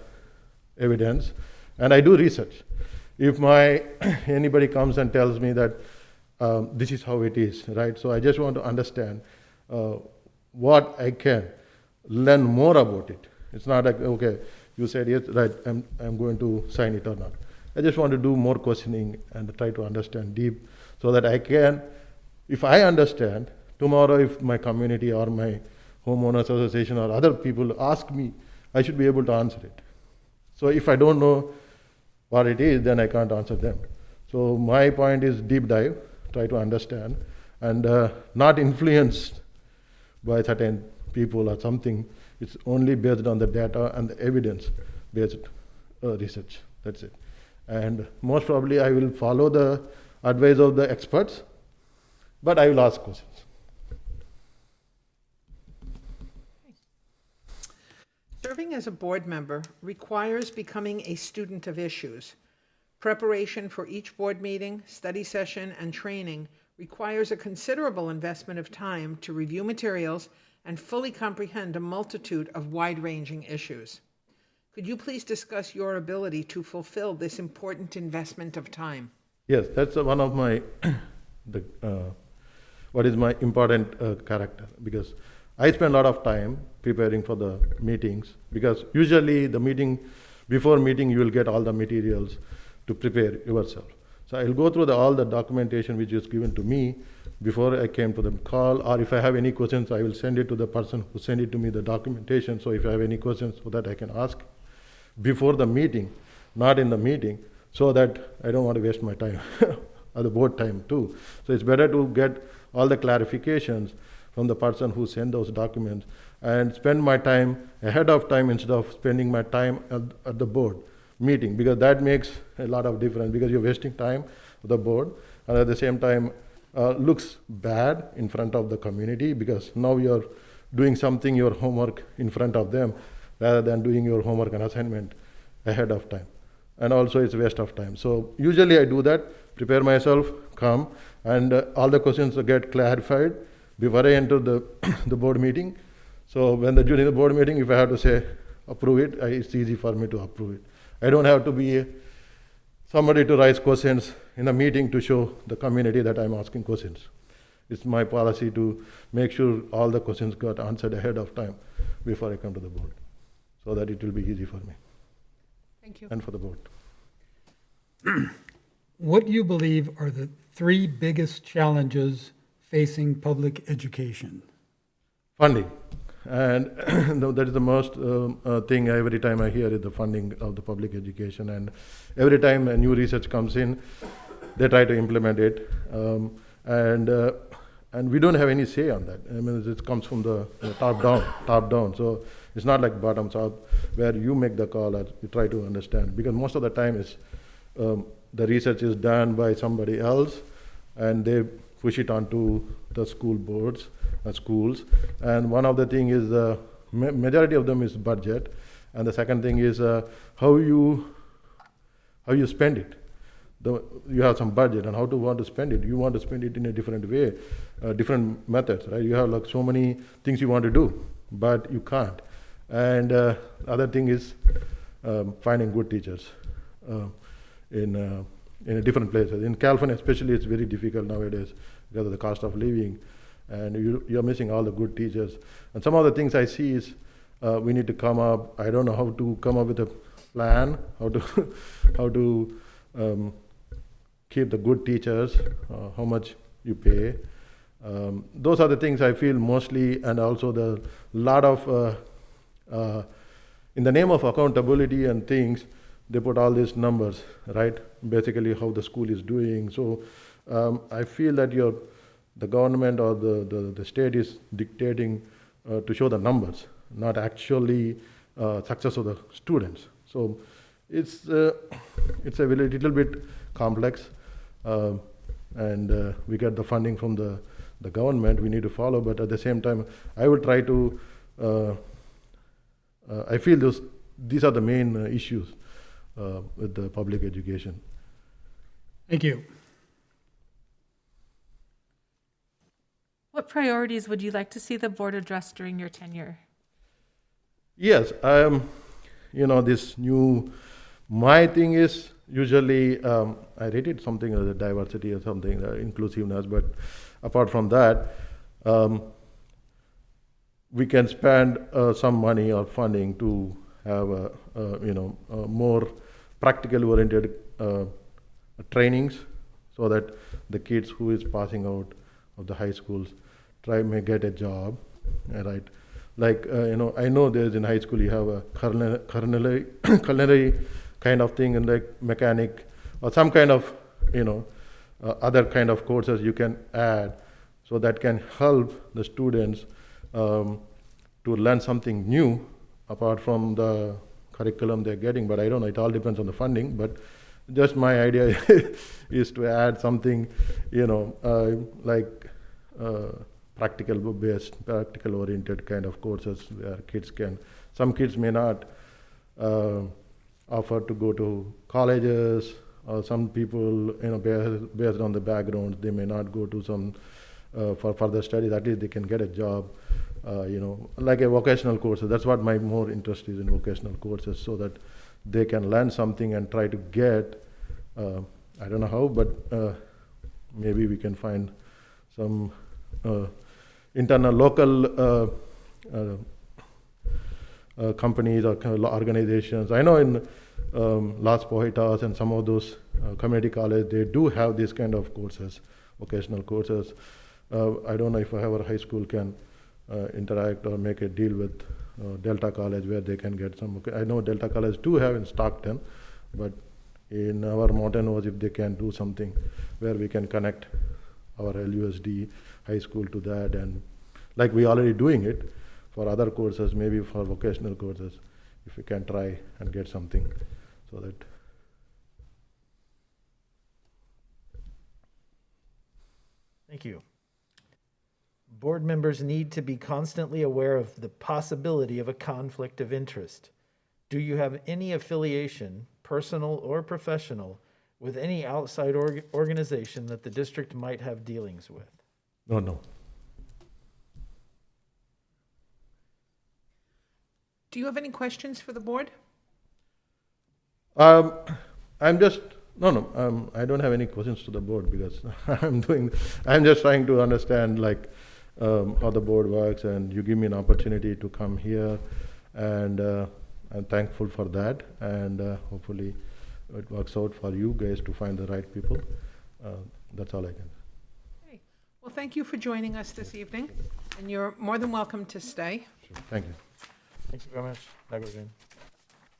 Speaker 21: evidence, and I do research. If anybody comes and tells me that this is how it is, right? So I just want to understand what I can learn more about it. It's not like, okay, you said yes, right, I'm going to sign it or not. I just want to do more questioning and try to understand deep so that I can If I understand, tomorrow if my community or my homeowners association or other people ask me, I should be able to answer it. So if I don't know what it is, then I can't answer them. So my point is deep dive, try to understand, and not influenced by certain people or something. It's only based on the data and the evidence-based research. That's it. And most probably I will follow the advice of the experts, but I will ask questions.
Speaker 1: Serving as a board member requires becoming a student of issues. Preparation for each board meeting, study session, and training requires a considerable investment of time to review materials and fully comprehend a multitude of wide-ranging issues. Could you please discuss your ability to fulfill this important investment of time?
Speaker 21: Yes, that's one of my, what is my important character, because I spend a lot of time preparing for the meetings, because usually before meeting you will get all the materials to prepare yourself. So I'll go through all the documentation which is given to me before I came to the call, or if I have any questions, I will send it to the person who sent it to me, the documentation. So if I have any questions, so that I can ask before the meeting, not in the meeting, so that I don't want to waste my time, or the board time too. So it's better to get all the clarifications from the person who sent those documents and spend my time ahead of time instead of spending my time at the board meeting, because that makes a lot of difference, because you're wasting time with the board, and at the same time looks bad in front of the community, because now you're doing something, your homework in front of them, rather than doing your homework and assignment ahead of time. And also it's a waste of time. So usually I do that, prepare myself, come, and all the questions get clarified before I enter the board meeting. So during the board meeting, if I have to say approve it, it's easy for me to approve it. I don't have to be somebody to raise questions in a meeting to show the community that I'm asking questions. It's my policy to make sure all the questions got answered ahead of time before I come to the board, so that it will be easy for me.
Speaker 1: Thank you.
Speaker 21: And for the board.
Speaker 18: What do you believe are the 3 biggest challenges facing public education?
Speaker 21: Funding. And that is the most thing every time I hear is the funding of the public education. And every time a new research comes in, they try to implement it. And we don't have any say on that. I mean, it comes from the top down. So it's not like bottoms up, where you make the call or you try to understand. Because most of the time is the research is done by somebody else, and they push it onto the school boards, schools. And one of the thing is majority of them is budget, and the second thing is how you spend it. You have some budget, and how to want to spend it. You want to spend it in a different way, different methods, right? You have like so many things you want to do, but you can't. And other thing is finding good teachers in different places. In California especially, it's very difficult nowadays because of the cost of living, and you're missing all the good teachers. And some of the things I see is we need to come up, I don't know how to come up with a plan, how to keep the good teachers, how much you pay. Those are the things I feel mostly, and also the lot of, in the name of accountability and things, they put all these numbers, right? Basically how the school is doing. So I feel that the government or the state is dictating to show the numbers, not actually success of the students. So it's a little bit complex, and we get the funding from the government, we need to follow, but at the same time, I will try to, I feel these are the main issues with the public education.
Speaker 18: Thank you.
Speaker 17: What priorities would you like to see the board address during your tenure?
Speaker 21: Yes, my thing is usually, I rated something as a diversity or something, inclusiveness, but apart from that, we can spend some money or funding to have a more practically oriented trainings, so that the kids who is passing out of the high schools may get a job, right? Like, I know there's in high school you have a culinary kind of thing, and like mechanic or some kind of, other kind of courses you can add, so that can help the students to learn something new apart from the curriculum they're getting. But I don't know, it all depends on the funding, but just my idea is to add something, like practical oriented kind of courses where some kids may not offer to go to colleges, or some people, based on the background, they may not go to some for further studies. At least they can get a job, like a vocational courses. That's what my more interest is in, vocational courses, so that they can learn something and try to get, I don't know how, but maybe we can find some internal local companies or organizations. I know in Las Pojitas and some of those community colleges, they do have these kind of courses, vocational courses. I don't know if our high school can interact or make a deal with Delta College where they can get some. I know Delta College do have in Stockton, but in our Mountain West, if they can do something where we can connect our LUSD high school to that, and like we already doing it for other courses, maybe for vocational courses, if we can try and get something, so that.
Speaker 2: Thank you. Board members need to be constantly aware of the possibility of a conflict of interest. Do you have any affiliation, personal or professional, with any outside organization that the district might have dealings with?
Speaker 21: No.
Speaker 1: Do you have any questions for the board?
Speaker 21: I don't have any questions to the board, because I'm just trying to understand like how the board works, and you give me an opportunity to come here, and I'm thankful for that, and hopefully it works out for you guys to find the right people. That's all I can say.
Speaker 1: Okay. Well, thank you for joining us this evening, and you're more than welcome to stay.
Speaker 21: Sure. Thank you.
Speaker 2: Thank you very much. Nagarjun.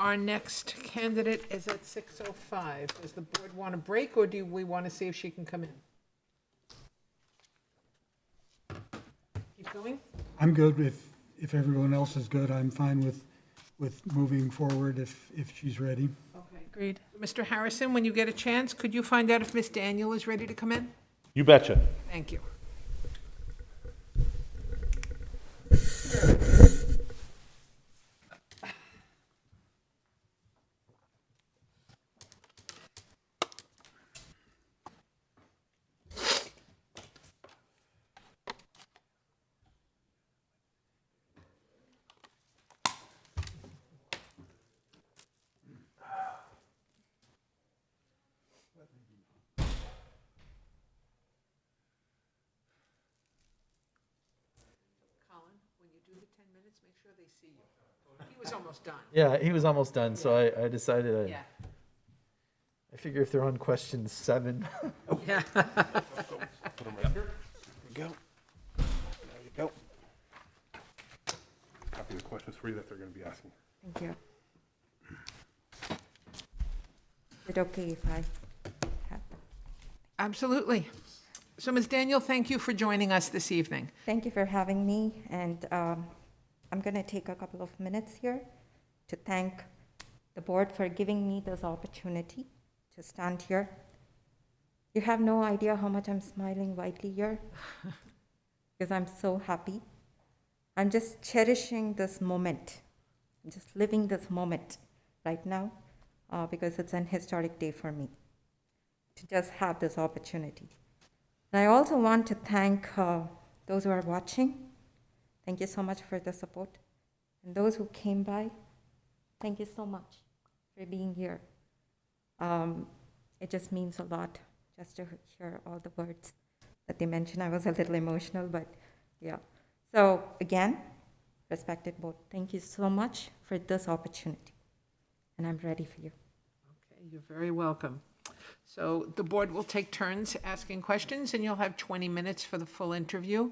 Speaker 1: Our next candidate is at 6:05. Does the board want a break, or do we want to see if she can come in? Keep going?
Speaker 18: I'm good if everyone else is good. I'm fine with moving forward if she's ready.
Speaker 1: Okay.
Speaker 17: Agreed.
Speaker 1: Mr. Harrison, when you get a chance, could you find out if Ms. Daniel is ready to come in?
Speaker 21: You betcha.
Speaker 1: Thank you. Make sure they see you. He was almost done.
Speaker 2: Yeah, he was almost done, so I decided
Speaker 1: Yeah.
Speaker 2: I figure if they're on question 7.
Speaker 1: Yeah.
Speaker 6: Put them right here.
Speaker 19: There we go. There you go.
Speaker 6: Copy the questions for you that they're going to be asking.
Speaker 3: Thank you. Is it okay if I have?
Speaker 1: Absolutely. So, Ms. Daniel, thank you for joining us this evening.
Speaker 3: Thank you for having me, and I'm going to take a couple of minutes here to thank the board for giving me this opportunity to stand here. You have no idea how much I'm smiling widely here, because I'm so happy. I'm just cherishing this moment. I'm just living this moment right now, because it's an historic day for me to just have this opportunity. And I also want to thank those who are watching. Thank you so much for the support. And those who came by, thank you so much for being here. It just means a lot just to hear all the words that they mentioned. I was a little emotional, but yeah. So again, respected board, thank you so much for this opportunity. And I'm ready for you.
Speaker 1: Okay, you're very welcome. So the board will take turns asking questions, and you'll have 20 minutes for the full interview.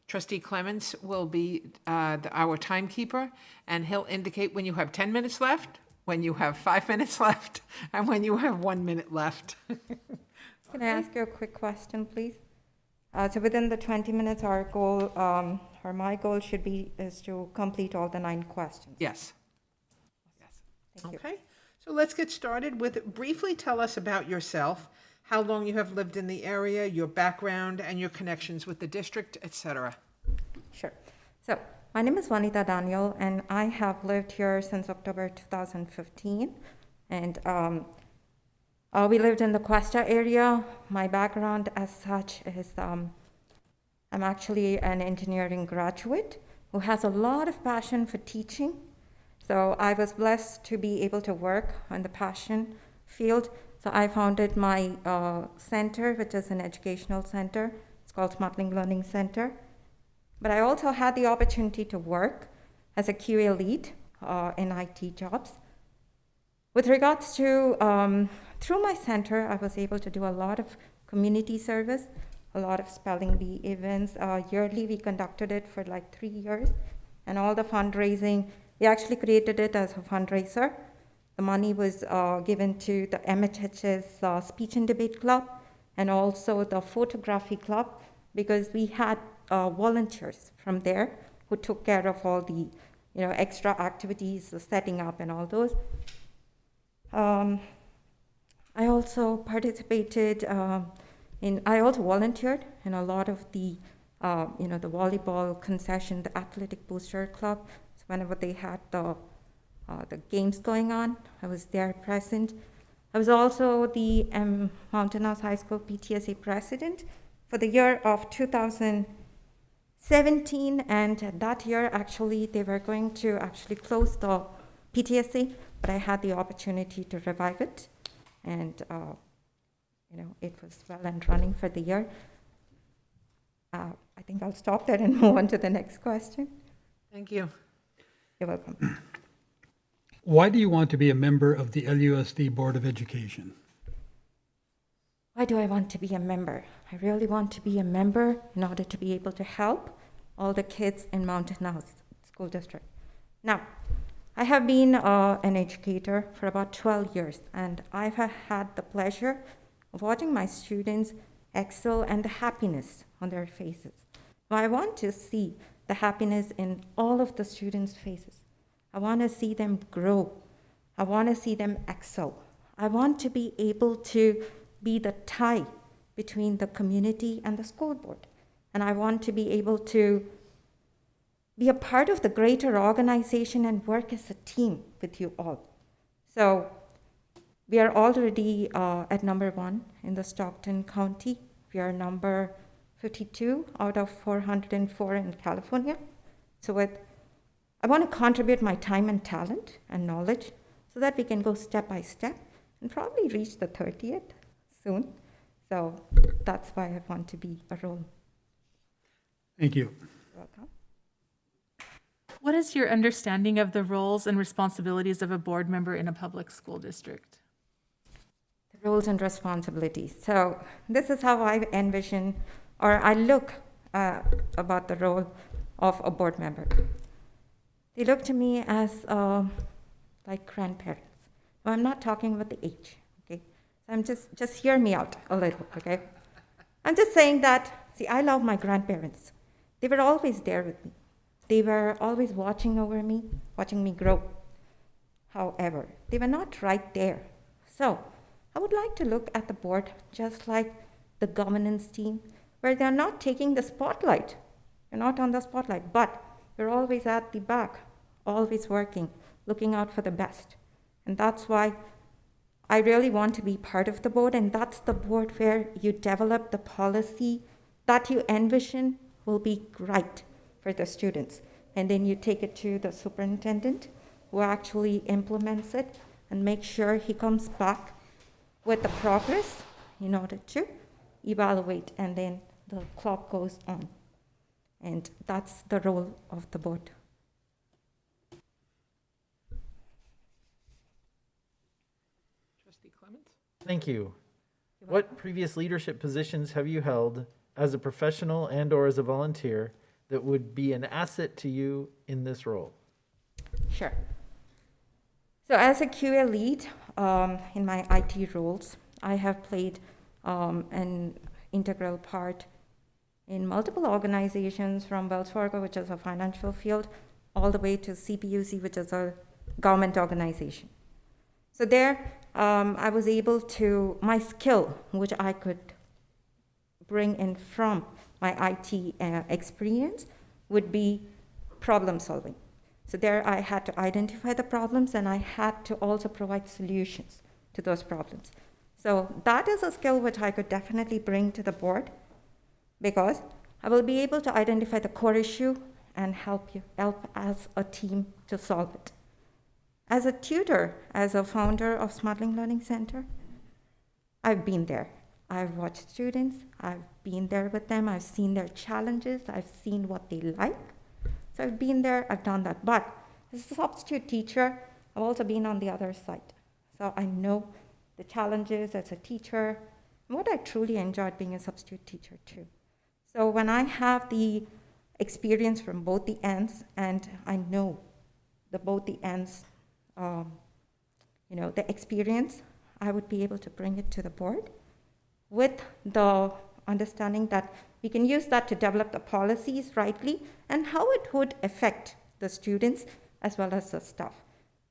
Speaker 1: Trustee Clements will be our timekeeper, and he'll indicate when you have 10 minutes left, when you have 5 minutes left, and when you have 1 minute left.
Speaker 3: Can I ask you a quick question, please? So within the 20 minutes, our goal, or my goal is to complete all the 9 questions.
Speaker 1: Yes.
Speaker 3: Thank you.
Speaker 1: Okay, so let's get started with, briefly tell us about yourself, how long you have lived in the area, your background, and your connections with the district, etc.
Speaker 3: Sure. So my name is Vanita Daniel, and I have lived here since October 2015. And we lived in the Cuesta area. My background as such is I'm actually an engineering graduate who has a lot of passion for teaching. So I was blessed to be able to work on the passion field. So I founded my center, which is an educational center. It's called Smartling Learning Center. But I also had the opportunity to work as a QA lead in IT jobs. With regards to, through my center, I was able to do a lot of community service, a lot of spelling bee events. Yearly, we conducted it for like 3 years. And all the fundraising, we actually created it as a fundraiser. The money was given to the MHH's Speech and Debate Club and also the Photography Club, because we had volunteers from there who took care of all the extra activities, the setting up and all those. I also participated I also volunteered in a lot of the the volleyball concession, the athletic booster club. So whenever they had the games going on, I was there present. I was also the Mountain House High School PTSA president for the year of 2017, and that year actually they were going to actually close the PTSA, but I had the opportunity to revive it, and it was well and running for the year. I think I'll stop there and move on to the next question.
Speaker 1: Thank you.
Speaker 3: You're welcome.
Speaker 18: Why do you want to be a member of the LUSD Board of Education?
Speaker 3: Why do I want to be a member? I really want to be a member in order to be able to help all the kids in Mountain House School District. Now, I have been an educator for about 12 years, and I've had the pleasure of watching my students excel and the happiness on their faces. I want to see the happiness in all of the students' faces. I want to see them grow. I want to see them excel. I want to be able to be the tie between the community and the school board. And I want to be able to be a part of the greater organization and work as a team with you all. So we are already at number 1 in the Stockton County. We are number 52 out of 404 in California. So I want to contribute my time and talent and knowledge so that we can go step by step and probably reach the 30th soon. So that's why I want to be a role.
Speaker 18: Thank you.
Speaker 3: You're welcome.
Speaker 17: What is your understanding of the roles and responsibilities of a board member in a public school district?
Speaker 3: The roles and responsibilities. So this is how I envision, or I look about the role of a board member. They look to me as like grandparents. Now, I'm not talking about the age, okay? I'm just hear me out a little, okay? I'm just saying that, see, I love my grandparents. They were always there with me. They were always watching over me, watching me grow. However, they were not right there. So I would like to look at the board just like the governance team, where they're not taking the spotlight. You're not on the spotlight, but you're always at the back, always working, looking out for the best. And that's why I really want to be part of the board, and that's the board where you develop the policy that you envision will be right for the students. And then you take it to the superintendent who actually implements it and makes sure he comes back with the progress in order to evaluate, and then the clock goes on. And that's the role of the board.
Speaker 1: Trustee Clements?
Speaker 2: Thank you. What previous leadership positions have you held as a professional and/or as a volunteer that would be an asset to you in this role?
Speaker 3: Sure. So as a QA lead in my IT roles, I have played an integral part in multiple organizations, from Wells Fargo, which is a financial field, all the way to CPUC, which is a government organization. So there, I was able to, my skill, which I could bring in from my IT experience, would be problem solving. So there I had to identify the problems, and I had to also provide solutions to those problems. So that is a skill which I could definitely bring to the board, because I will be able to identify the core issue and help as a team to solve it. As a tutor, as a founder of Smartling Learning Center, I've been there. I've watched students, I've been there with them, I've seen their challenges, I've seen what they like. So I've been there, I've done that. But as a substitute teacher, I've also been on the other side. So I know the challenges as a teacher, and what I truly enjoyed being a substitute teacher too. So when I have the experience from both the ends, and I know both the ends, the experience, I would be able to bring it to the board with the understanding that we can use that to develop the policies rightly and how it would affect the students as well as the staff.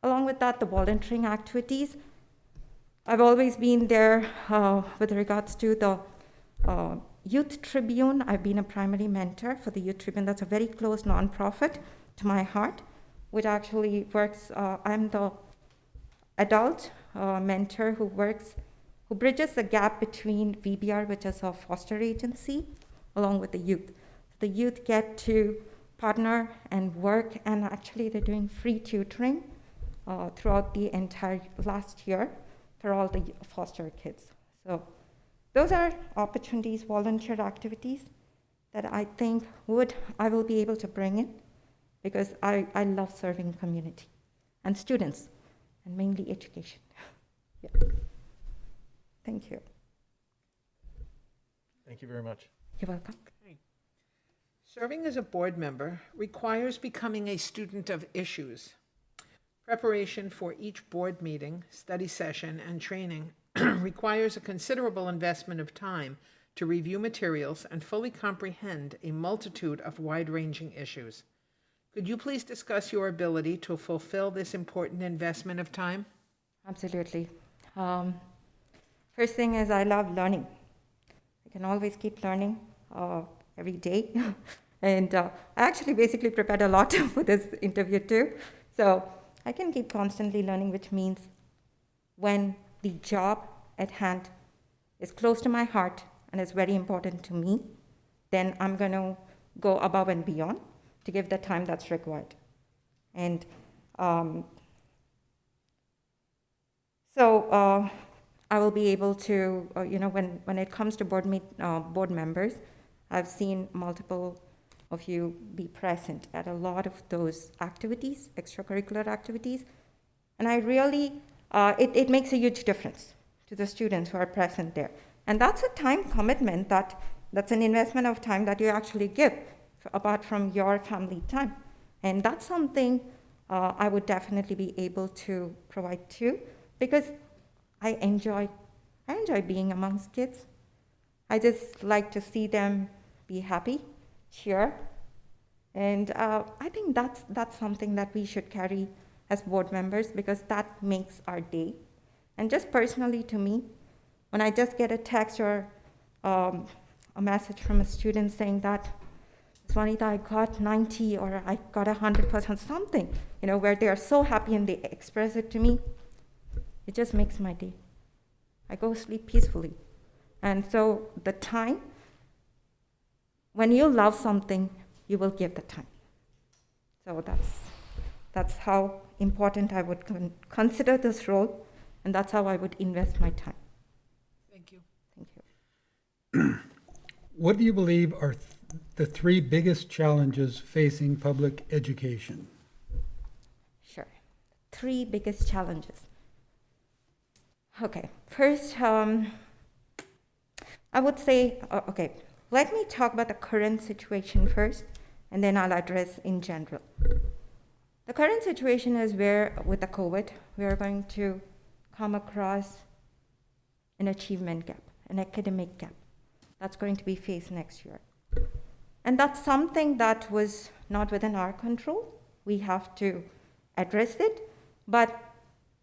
Speaker 3: Along with that, the volunteering activities. I've always been there with regards to the Youth Tribune. I've been a primary mentor for the Youth Tribune. That's a very close nonprofit to my heart, which actually works. I'm the adult mentor who bridges the gap between VBR, which is a foster agency, along with the youth. The youth get to partner and work, and actually they're doing free tutoring throughout the entire last year for all the foster kids. So those are opportunities, volunteer activities that I think I will be able to bring in, because I love serving community and students, and mainly education. Yeah. Thank you.
Speaker 2: Thank you very much.
Speaker 3: You're welcome.
Speaker 1: Okay. Serving as a board member requires becoming a student of issues. Preparation for each board meeting, study session, and training requires a considerable investment of time to review materials and fully comprehend a multitude of wide-ranging issues. Could you please discuss your ability to fulfill this important investment of time?
Speaker 3: Absolutely. First thing is, I love learning. I can always keep learning every day. And I actually basically prepared a lot for this interview too. So I can keep constantly learning, which means when the job at hand is close to my heart and is very important to me, then I'm going to go above and beyond to give the time that's required. And so I will be able to, when it comes to board members, I've seen multiple of you be present at a lot of those activities, extracurricular activities, and I really, it makes a huge difference to the students who are present there. And that's a time commitment, that's an investment of time that you actually give, apart from your family time. And that's something I would definitely be able to provide too, because I enjoy being amongst kids. I just like to see them be happy, cheer, and I think that's something that we should carry as board members, because that makes our day. And just personally to me, when I just get a text or a message from a student saying that, Swanita, I got 90 or I got 100%, something, where they are so happy and they express it to me, it just makes my day. I go sleep peacefully. And so the time, when you love something, you will give the time. So that's how important I would consider this role, and that's how I would invest my time.
Speaker 1: Thank you.
Speaker 3: Thank you.
Speaker 18: What do you believe are the three biggest challenges facing public education?
Speaker 3: Sure. Three biggest challenges. Okay. First, I would say, okay, let me talk about the current situation first, and then I'll address in general. The current situation is where, with the COVID, we are going to come across an achievement gap, an academic gap that's going to be faced next year. And that's something that was not within our control. We have to address it, but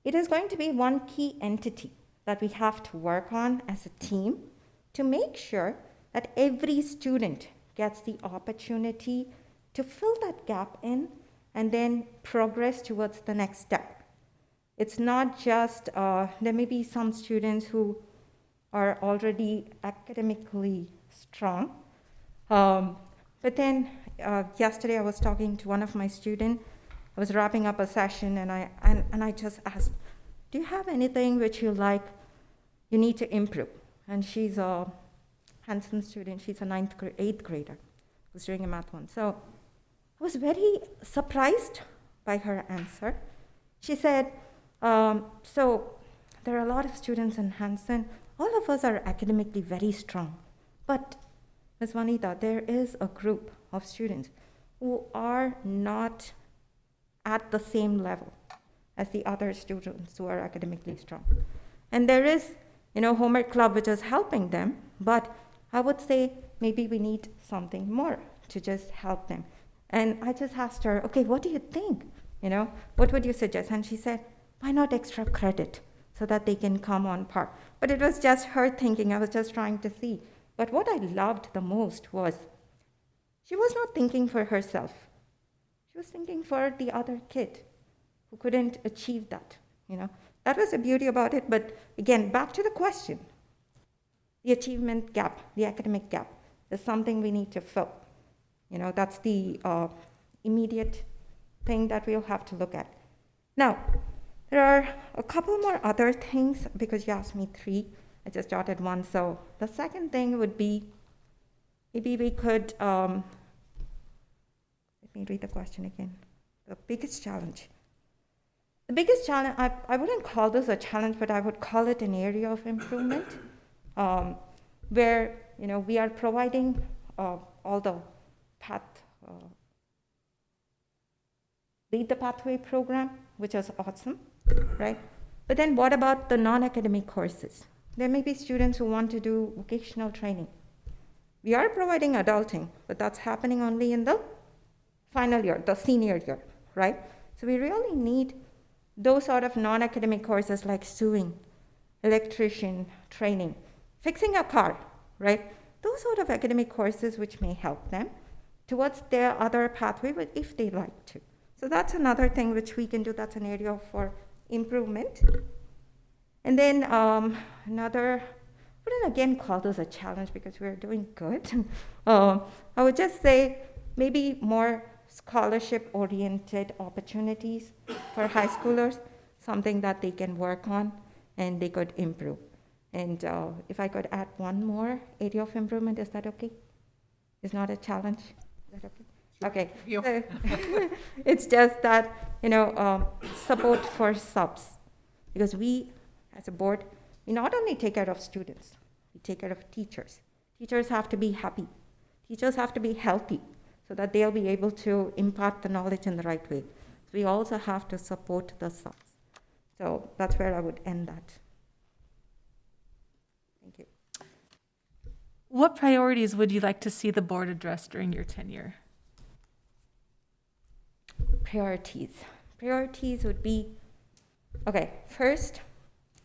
Speaker 3: it is going to be one key entity that we have to work on as a team to make sure that every student gets the opportunity to fill that gap in and then progress towards the next step. It's not just, there may be some students who are already academically strong, but then yesterday I was talking to one of my students. I was wrapping up a session and I just asked, do you have anything which you you need to improve? And she's a handsome student. She's a 8th grader who's doing a math one. So I was very surprised by her answer. She said, so there are a lot of students in Hanson. All of us are academically very strong. But Ms. Vanita, there is a group of students who are not at the same level as the other students who are academically strong. And there is, homework club which is helping them, but I would say maybe we need something more to just help them. And I just asked her, okay, what do you think? What would you suggest? And she said, why not extra credit so that they can come on par? But it was just her thinking. I was just trying to see. But what I loved the most was she was not thinking for herself. She was thinking for the other kid who couldn't achieve that. That was the beauty about it. But again, back to the question. The achievement gap, the academic gap, is something we need to fill. That's the immediate thing that we'll have to look at. Now, there are a couple more other things, because you asked me 3. I just jotted one. So the second thing would be, maybe we could, let me read the question again. The biggest challenge. The biggest challenge, I wouldn't call this a challenge, but I would call it an area of improvement, where, we are providing all the Lead the Pathway program, which is awesome, right? But then what about the non-academic courses? There may be students who want to do vocational training. We are providing adulting, but that's happening only in the final year, the senior year, right? So we really need those sort of non-academic courses like sewing, electrician training, fixing a car, right? Those sort of academic courses which may help them towards their other pathway, but if they like to. So that's another thing which we can do. That's an area for improvement. And then another, I wouldn't again call this a challenge because we're doing good. I would just say maybe more scholarship-oriented opportunities for high schoolers, something that they can work on and they could improve. And if I could add one more area of improvement, is that okay? It's not a challenge? Is that okay? Okay. So it's just that, support for subs. Because we, as a board, we not only take care of students, we take care of teachers. Teachers have to be happy. Teachers have to be healthy so that they'll be able to impart the knowledge in the right way. So we also have to support the subs. So that's where I would end that. Thank you.
Speaker 17: What priorities would you like to see the board address during your tenure?
Speaker 3: Priorities. Priorities would be, okay, first,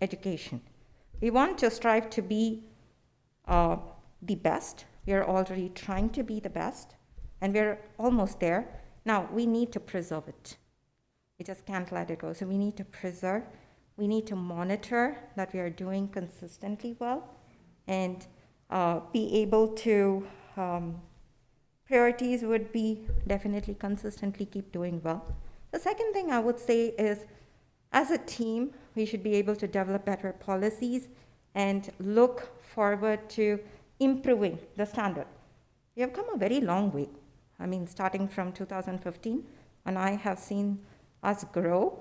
Speaker 3: education. We want to strive to be the best. We are already trying to be the best, and we're almost there. Now, we need to preserve it. We just can't let it go. So we need to preserve. We need to monitor that we are doing consistently well, and be able to, priorities would be definitely consistently keep doing well. The second thing I would say is, as a team, we should be able to develop better policies and look forward to improving the standard. We have come a very long way. I mean, starting from 2015, and I have seen us grow.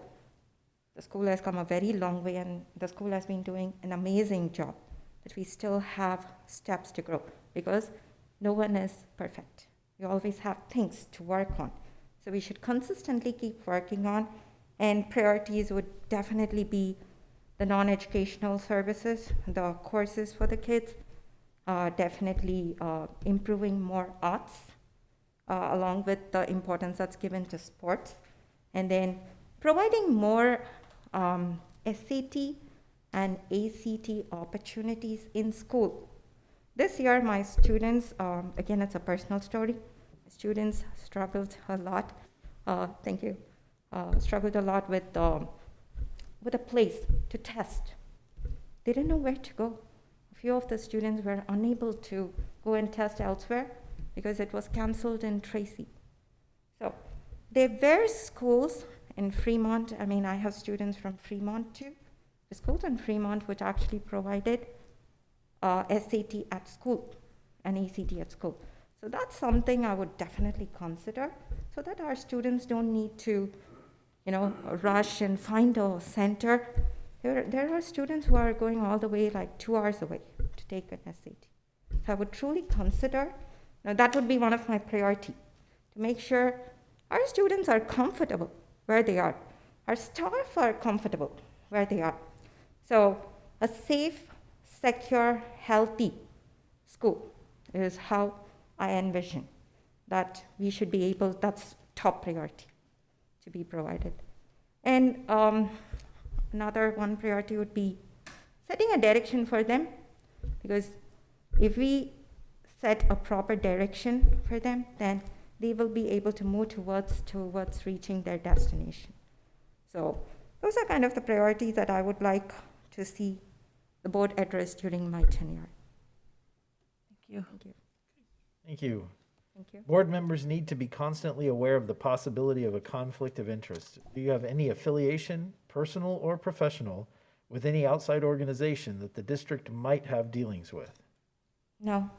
Speaker 3: The school has come a very long way, and the school has been doing an amazing job. but we still have steps to grow because no one is perfect. We always have things to work on. So we should consistently keep working on, and priorities would definitely be the non-educational services, the courses for the kids, definitely improving more arts, along with the importance that's given to sports, and then providing more SAT and ACT opportunities in school. This year, my students, again, it's a personal story. Students struggled a lot. Thank you. Struggled a lot with a place to test. They didn't know where to go. A few of the students were unable to go and test elsewhere because it was canceled in Tracy. So there were schools in Fremont. I mean, I have students from Fremont too. The schools in Fremont which actually provided SAT at school and ACT at school. So that's something I would definitely consider so that our students don't need to, rush and find a center. There are students who are going all the way, like 2 hours away to take an SAT. So I would truly consider, that would be one of my priorities, to make sure our students are comfortable where they are. Our staff are comfortable where they are. So a safe, secure, healthy school is how I envision that we should be able, that's top priority to be provided. And another one priority would be setting a direction for them, because if we set a proper direction for them, then they will be able to move towards reaching their destination. So those are kind of the priorities that I would like to see the board address during my tenure.
Speaker 17: Thank you.
Speaker 3: Thank you.
Speaker 2: Thank you.
Speaker 3: Thank you.
Speaker 2: Board members need to be constantly aware of the possibility of a conflict of interest. Do you have any affiliation, personal or professional, with any outside organization that the district might have dealings with?
Speaker 3: No,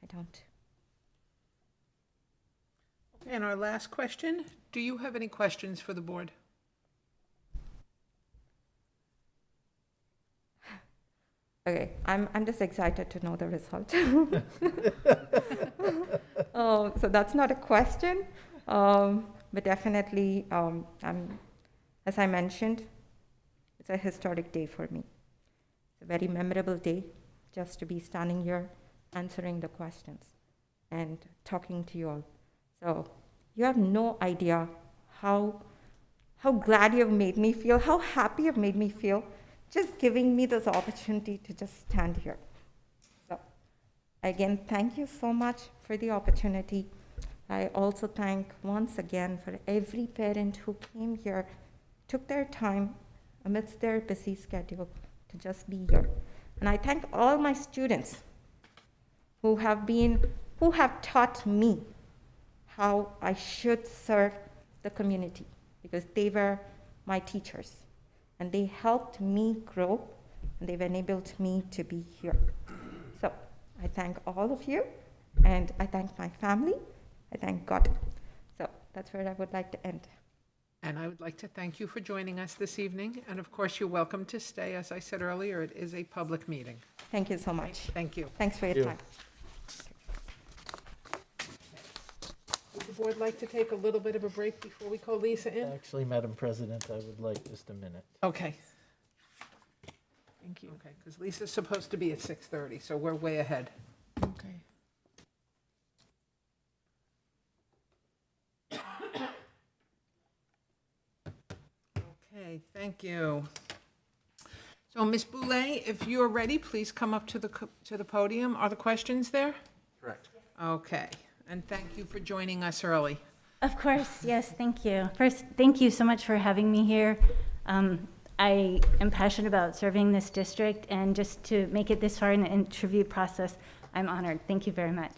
Speaker 3: I don't.
Speaker 1: And our last question, do you have any questions for the board?
Speaker 3: Okay, I'm just excited to know the result. So that's not a question, but definitely, as I mentioned, it's a historic day for me. It's a very memorable day just to be standing here answering the questions and talking to you all. So you have no idea how glad you've made me feel, how happy you've made me feel, just giving me this opportunity to just stand here. So again, thank you so much for the opportunity. I also thank once again for every parent who came here, took their time amidst their busy schedule to just be here. And I thank all my students who have taught me how I should serve the community, because they were my teachers. And they helped me grow, and they've enabled me to be here. So I thank all of you, and I thank my family, I thank God. So that's where I would like to end.
Speaker 1: And I would like to thank you for joining us this evening. And of course, you're welcome to stay. As I said earlier, it is a public meeting.
Speaker 3: Thank you so much.
Speaker 1: Thank you.
Speaker 3: Thanks for your time.
Speaker 1: Would the board like to take a little bit of a break before we call Lisa in?
Speaker 2: Actually, Madam President, I would like just a minute.
Speaker 1: Okay. Thank you. Okay, because Lisa's supposed to be at 6:30, so we're way ahead.
Speaker 17: Okay.
Speaker 1: Okay, thank you. So, Ms. Boulay, if you're ready, please come up to the podium. Are the questions there?
Speaker 6: Correct.
Speaker 1: Okay, and thank you for joining us early.
Speaker 4: Of course, yes, thank you. First, thank you so much for having me here. I am passionate about serving this district, and just to make it this far in the interview process, I'm honored. Thank you very much.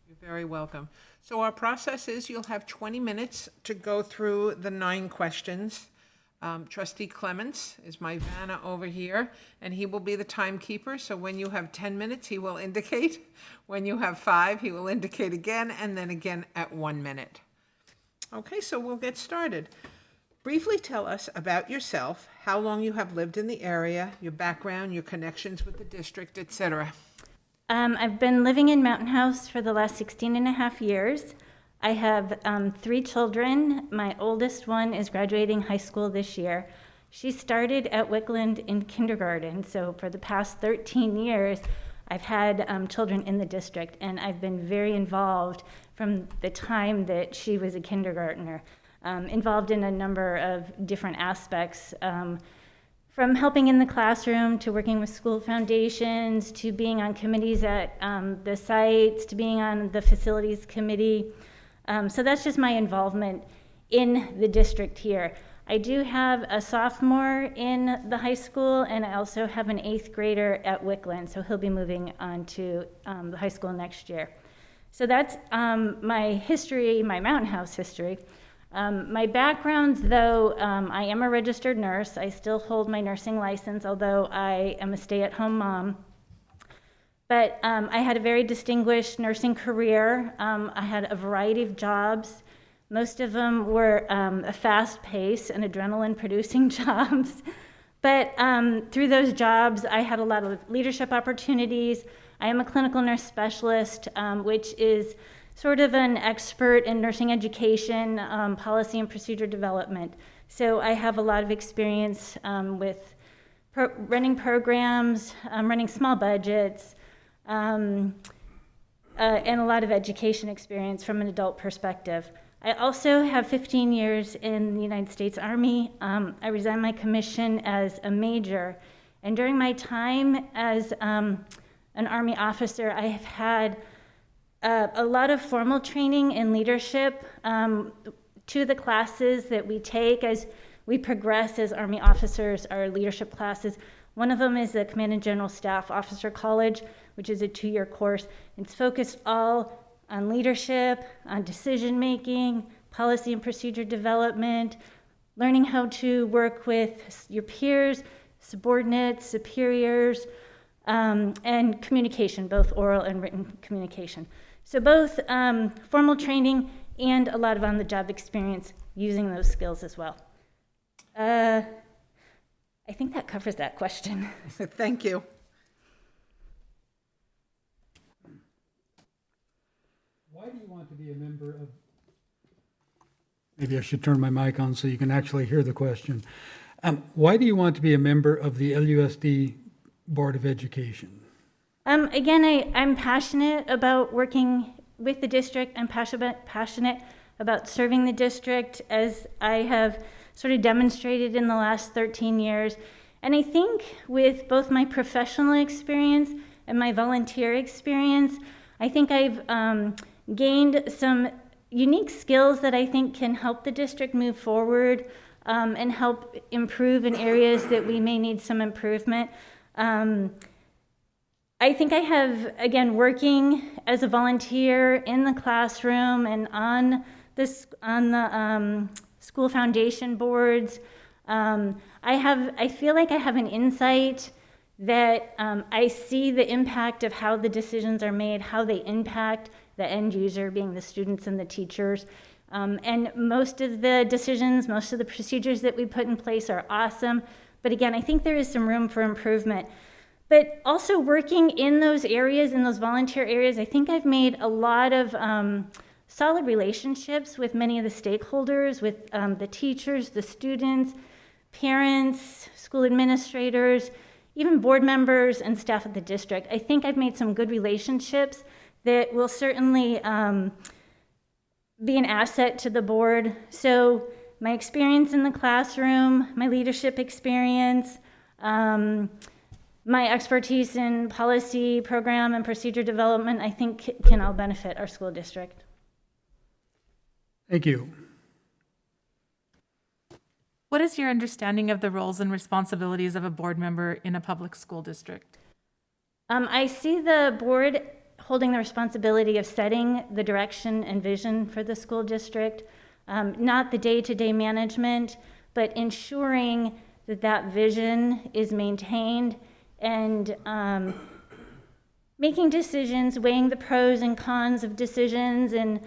Speaker 1: You're very welcome. So our process is you'll have 20 minutes to go through the 9 questions. Trustee Clements is my Vanna over here, and he will be the timekeeper. So when you have 10 minutes, he will indicate. When you have 5, he will indicate again, and then again at 1 minute. Okay, so we'll get started. Briefly tell us about yourself, how long you have lived in the area, your background, your connections with the district, etc.
Speaker 4: I've been living in Mountain House for the last 16 and a half years. I have 3 children. My oldest one is graduating high school this year. She started at Wickland in kindergarten, so for the past 13 years, I've had children in the district, and I've been very involved from the time that she was a kindergartner, involved in a number of different aspects, from helping in the classroom to working with school foundations to being on committees at the sites to being on the facilities committee. So that's just my involvement in the district here. I do have a sophomore in the high school, and I also have an 8th grader at Wickland, so he'll be moving on to the high school next year. So that's my history, my Mountain House history. My backgrounds, though, I am a registered nurse. I still hold my nursing license, although I am a stay-at-home mom. But I had a very distinguished nursing career. I had a variety of jobs. Most of them were a fast-paced and adrenaline-producing jobs. But through those jobs, I had a lot of leadership opportunities. I am a clinical nurse specialist, which is sort of an expert in nursing education, policy and procedure development. So I have a lot of experience with running programs, running small budgets, and a lot of education experience from an adult perspective. I also have 15 years in the United States Army. I resigned my commission as a major, and during my time as an Army officer, I have had a lot of formal training in leadership. 2 of the classes that we take as we progress as Army officers are leadership classes. One of them is the Command and General Staff Officer College, which is a 2-year course. It's focused all on leadership, on decision-making, policy and procedure development, learning how to work with your peers, subordinates, superiors, and communication, both oral and written communication. So both formal training and a lot of on-the-job experience using those skills as well. I think that covers that question.
Speaker 1: Thank you.
Speaker 18: Why do you want to be a member of? Maybe I should turn my mic on so you can actually hear the question. Why do you want to be a member of the LUSD Board of Education?
Speaker 4: Again, I'm passionate about working with the district. I'm passionate about serving the district, as I have sort of demonstrated in the last 13 years. And I think with both my professional experience and my volunteer experience, I think I've gained some unique skills that I think can help the district move forward and help improve in areas that we may need some improvement. I think I have, again, working as a volunteer in the classroom and on the school foundation boards, I feel like I have an insight that I see the impact of how the decisions are made, how they impact the end user, being the students and the teachers. And most of the decisions, most of the procedures that we put in place are awesome. But again, I think there is some room for improvement. But also working in those areas, in those volunteer areas, I think I've made a lot of solid relationships with many of the stakeholders, with the teachers, the students, parents, school administrators, even board members and staff at the district. I think I've made some good relationships that will certainly be an asset to the board. So my experience in the classroom, my leadership experience, my expertise in policy, program, and procedure development, I think can all benefit our school district.
Speaker 18: Thank you.
Speaker 17: What is your understanding of the roles and responsibilities of a board member in a public school district?
Speaker 4: I see the board holding the responsibility of setting the direction and vision for the school district, not the day-to-day management, but ensuring that that vision is maintained and making decisions, weighing the pros and cons of decisions, and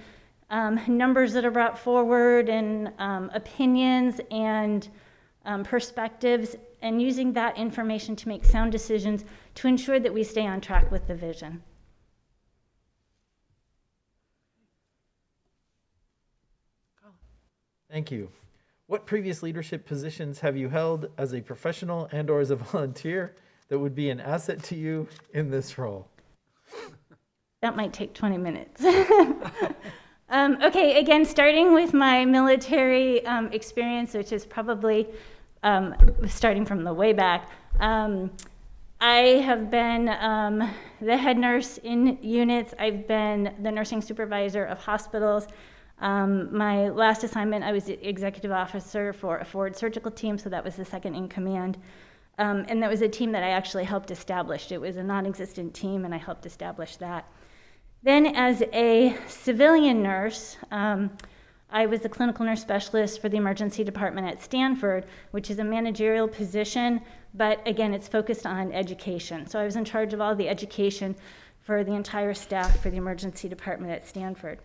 Speaker 4: numbers that are brought forward and opinions and perspectives, and using that information to make sound decisions to ensure that we stay on track with the vision.
Speaker 2: Thank you. What previous leadership positions have you held as a professional and or as a volunteer that would be an asset to you in this role?
Speaker 4: That might take 20 minutes. Okay, again, starting with my military experience, which is probably starting from the way back. I have been the head nurse in units. I've been the nursing supervisor of hospitals. My last assignment, I was the executive officer for a forward surgical team, so that was the second in command. And that was a team that I actually helped establish. It was a non-existent team, and I helped establish that. Then as a civilian nurse, I was the clinical nurse specialist for the emergency department at Stanford, which is a managerial position, but again, it's focused on education. So I was in charge of all the education for the entire staff for the emergency department at Stanford.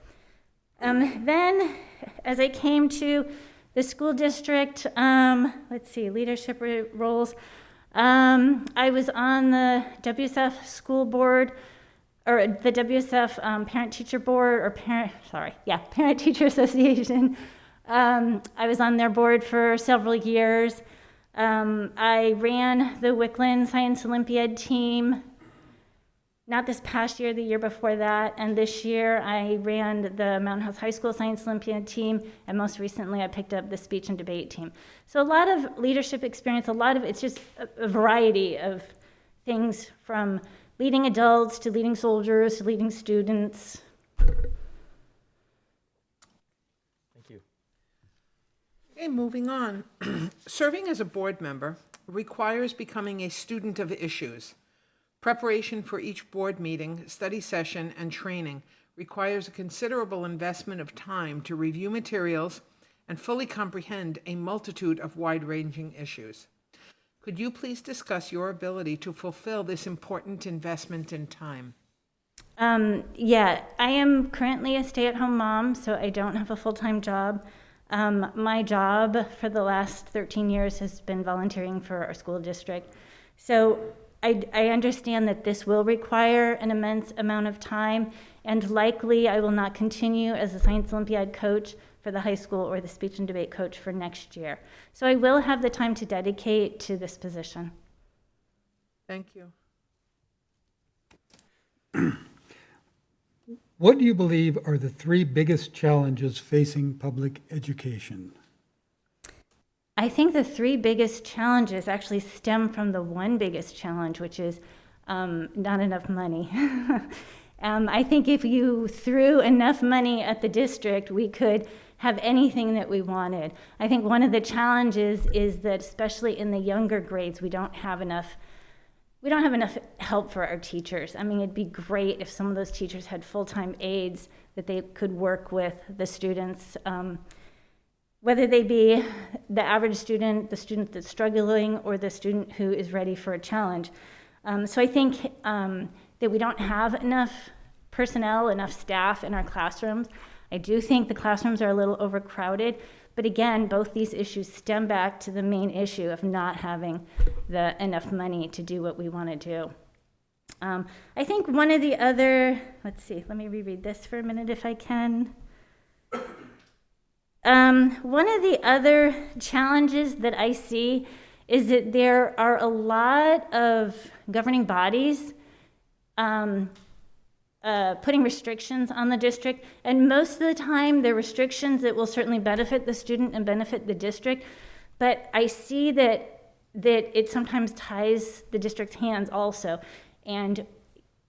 Speaker 4: Then, as I came to the school district, let's see, leadership roles. I was on the WSF school board, or the WSF parent-teacher board, or parent-teacher association. I was on their board for several years. I ran the Wickland Science Olympiad team, not this past year, the year before that, and this year I ran the Mountain House High School Science Olympiad team, and most recently I picked up the speech and debate team. So a lot of leadership experience, it's just a variety of things, from leading adults to leading soldiers to leading students.
Speaker 2: Thank you.
Speaker 1: Okay, moving on. Serving as a board member requires becoming a student of issues. Preparation for each board meeting, study session, and training requires a considerable investment of time to review materials and fully comprehend a multitude of wide-ranging issues. Could you please discuss your ability to fulfill this important investment in time?
Speaker 4: Yeah, I am currently a stay-at-home mom, so I don't have a full-time job. My job for the last 13 years has been volunteering for our school district. So I understand that this will require an immense amount of time, and likely I will not continue as a Science Olympiad coach for the high school or the speech and debate coach for next year. So I will have the time to dedicate to this position.
Speaker 1: Thank you.
Speaker 18: What do you believe are the 3 biggest challenges facing public education?
Speaker 4: I think the 3 biggest challenges actually stem from the one biggest challenge, which is not enough money. I think if you threw enough money at the district, we could have anything that we wanted. I think one of the challenges is that, especially in the younger grades, we don't have enough help for our teachers. I mean, it'd be great if some of those teachers had full-time aides that they could work with the students, whether they be the average student, the student that's struggling, or the student who is ready for a challenge. So I think that we don't have enough personnel, enough staff in our classrooms. I do think the classrooms are a little overcrowded, but again, both these issues stem back to the main issue of not having enough money to do what we want to do. I think one of the other, let's see, let me reread this for a minute if I can. One of the other challenges that I see is that there are a lot of governing bodies putting restrictions on the district, and most of the time they're restrictions that will certainly benefit the student and benefit the district, but I see that it sometimes ties the district's hands also, and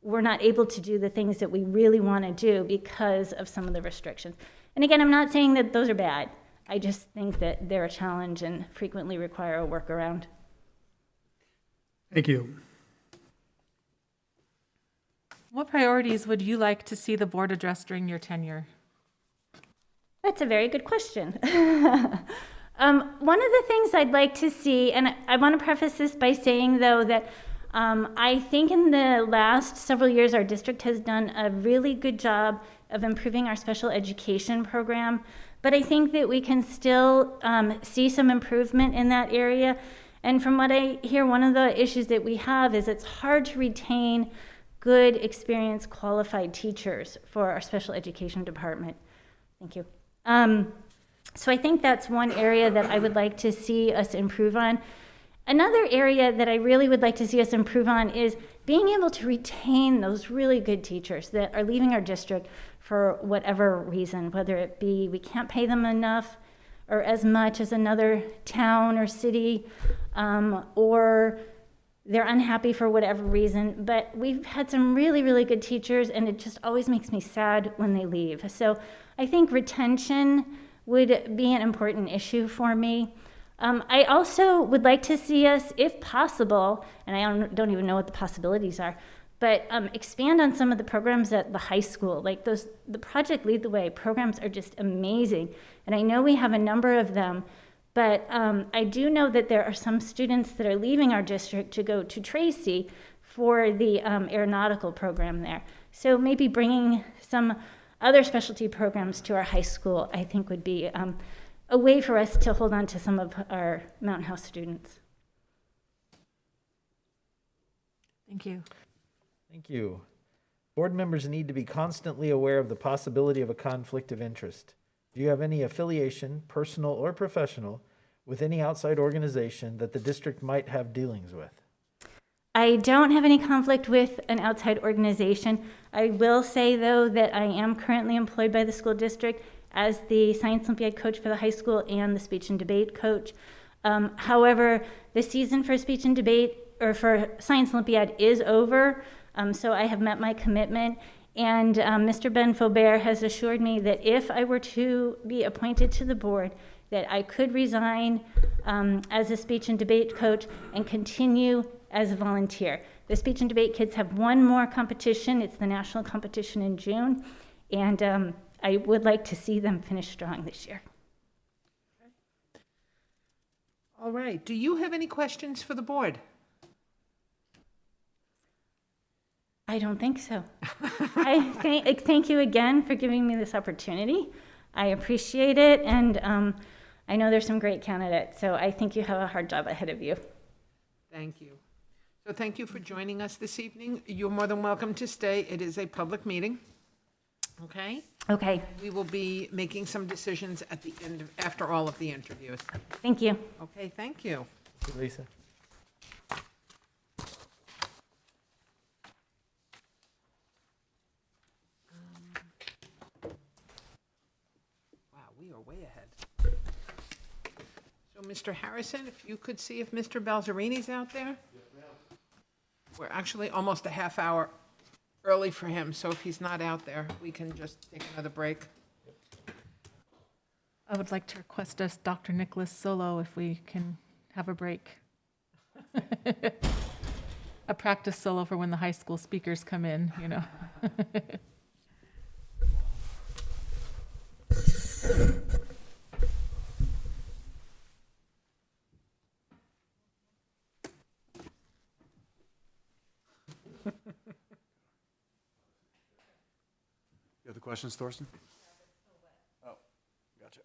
Speaker 4: we're not able to do the things that we really want to do because of some of the restrictions. And again, I'm not saying that those are bad. I just think that they're a challenge and frequently require a workaround.
Speaker 18: Thank you.
Speaker 17: What priorities would you like to see the board address during your tenure?
Speaker 4: That's a very good question. One of the things I'd like to see, and I want to preface this by saying, though, that I think in the last several years, our district has done a really good job of improving our special education program, but I think that we can still see some improvement in that area. And from what I hear, one of the issues that we have is it's hard to retain good, experienced, qualified teachers for our special education department. Thank you. So I think that's one area that I would like to see us improve on. Another area that I really would like to see us improve on is being able to retain those really good teachers that are leaving our district for whatever reason, whether it be we can't pay them enough or as much as another town or city, or they're unhappy for whatever reason. But we've had some really, really good teachers, and it just always makes me sad when they leave. So I think retention would be an important issue for me. I also would like to see us, if possible, and I don't even know what the possibilities are, but expand on some of the programs at the high school. Like the Project Lead the Way programs are just amazing. And I know we have a number of them, but I do know that there are some students that are leaving our district to go to Tracy for the aeronautical program there. So maybe bringing some other specialty programs to our high school, I think would be a way for us to hold on to some of our Mountain House students.
Speaker 17: Thank you.
Speaker 2: Thank you. Board members need to be constantly aware of the possibility of a conflict of interest. Do you have any affiliation, personal or professional, with any outside organization that the district might have dealings with?
Speaker 4: I don't have any conflict with an outside organization. I will say, though, that I am currently employed by the school district as the Science Olympiad coach for the high school and the speech and debate coach. However, the season for speech and debate, or for Science Olympiad, is over, so I have met my commitment. And Mr. Ben Faubert has assured me that if I were to be appointed to the board, that I could resign as a speech and debate coach and continue as a volunteer. The speech and debate kids have one more competition. It's the national competition in June, and I would like to see them finish strong this year.
Speaker 1: All right. Do you have any questions for the board?
Speaker 4: I don't think so. I thank you again for giving me this opportunity. I appreciate it, and I know there's some great candidates, so I think you have a hard job ahead of you.
Speaker 1: Thank you. So thank you for joining us this evening. You're more than welcome to stay. It is a public meeting. Okay?
Speaker 4: Okay.
Speaker 1: We will be making some decisions at the end, after all of the interviews.
Speaker 4: Thank you.
Speaker 1: Okay, thank you.
Speaker 2: Thank you, Lisa.
Speaker 1: Wow, we are way ahead. So, Mr. Harrison, if you could see if Mr. Balzerini's out there? Yes, ma'am. We're actually almost a half hour early for him, so if he's not out there, we can just take another break.
Speaker 17: I would like to request us Dr. Nicholas Solo if we can have a break. A practice solo for when the high school speakers come in, you know.
Speaker 19: You have the questions, Thorsten? Oh, gotcha.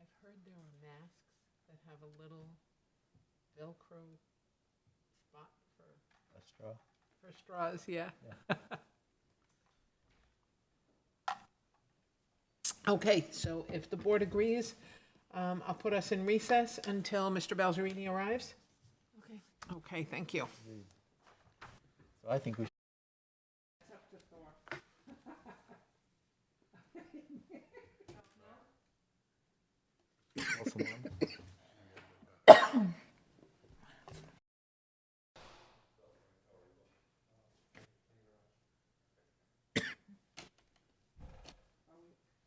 Speaker 1: I've heard there are masks that have a little Velcro spot
Speaker 2: A straw.
Speaker 1: for straws, yeah. Okay, so if the board agrees, I'll put us in recess until Mr. Balzerini arrives.
Speaker 17: Okay.
Speaker 1: Okay, thank you.
Speaker 2: So I think we should. Also,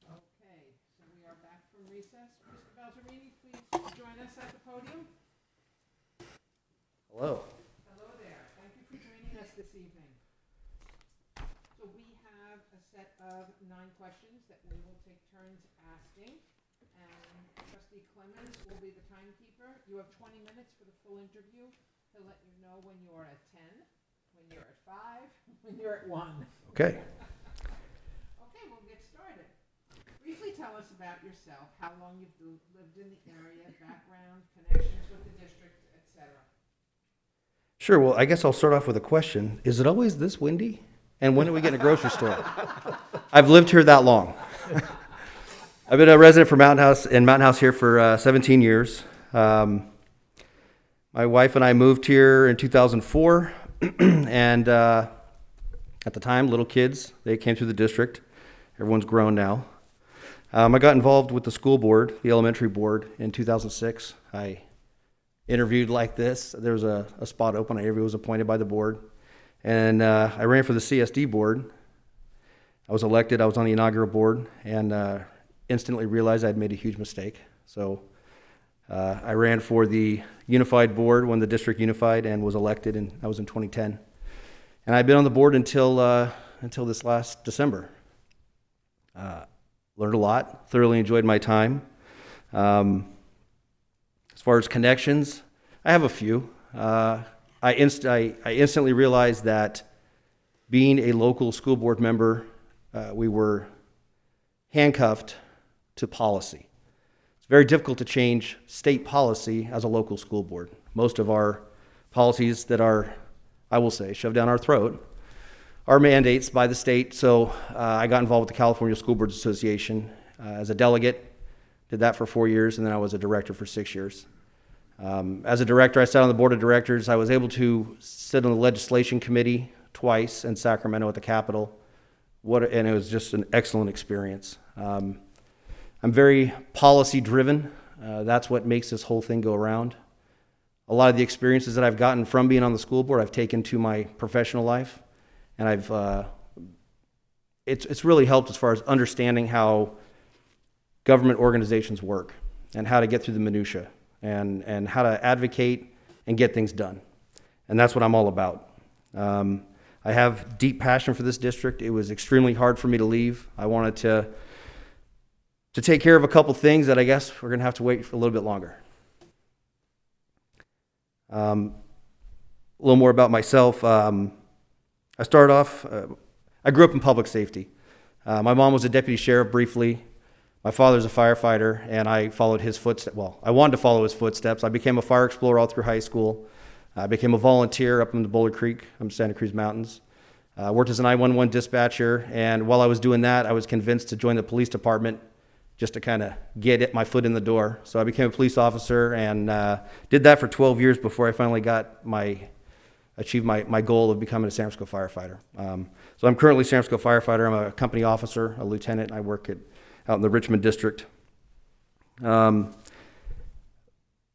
Speaker 1: Okay, so we are back from recess. Mr. Balzerini, please join us at the podium.
Speaker 2: hello.
Speaker 1: Hello there. Thank you for joining us this evening. So we have a a set of 9 questions that we will take turns asking. And Trustee Clemens will be the timekeeper. You have 20 minutes for the full interview. He'll let you know when you're at 10, when you're at 5, when you're at 1.
Speaker 7: Okay.
Speaker 1: Okay, we'll get started. Briefly tell us about yourself, how long you've lived in the area, background, connections with the district, etc.
Speaker 7: Sure. Well, I guess I'll start off with a question. Is it always this windy? And when do we get in a grocery store? I've lived here that long. I've been a resident for Mountain House here for 17 years. My wife and I moved here in 2004, and at the time, little kids, they came through the district. Everyone's grown now. I got involved with the school board, the elementary board, in 2006. I interviewed like this. There was a spot open. I was appointed by the board. And I ran for the CSD board. I was elected. I was on the inaugural board and instantly realized I'd made a huge mistake. So I ran for the unified board when the district unified and was elected, and that was in 2010. And I've been on the board until this last December. Learned a lot, thoroughly enjoyed my time. As far as connections, I have a few. I instantly realized that being a local school board member, we were handcuffed to policy. It's very difficult to change state policy as a local school board. Most of our policies that are, I will say, shoved down our throat are mandates by the state. So I got involved with the California School Boards Association as a delegate, did that for 4 years, and then I was a director for 6 years. As a director, I sat on the board of directors. I was able to sit on the legislation committee twice in Sacramento at the Capitol. And it was just an excellent experience. I'm very policy driven. That's what makes this whole thing go around. A lot of the experiences that I've gotten from being on the school board, I've taken to my professional life. And it's really helped as far as understanding how government organizations work and how to get through the minutia and how to advocate and get things done. And that's what I'm all about. I have deep passion for this district. It was extremely hard for me to leave. I wanted to take care of a couple things that I guess we're going to have to wait for a little bit longer. A little more about myself. I started off, I grew up in public safety. My mom was a deputy sheriff briefly. My father's a firefighter, and I followed his footsteps. Well, I wanted to follow his footsteps. I became a fire explorer all through high school. I became a volunteer up in the Boulder Creek, Santa Cruz Mountains. Worked as a 911 dispatcher, and while I was doing that, I was convinced to join the police department just to kind of get my foot in the door. So I became a police officer and did that for 12 years before I finally achieved my goal of becoming a San Francisco firefighter. So I'm currently a San Francisco firefighter. I'm a company officer, a lieutenant, and I work out in the Richmond district. There's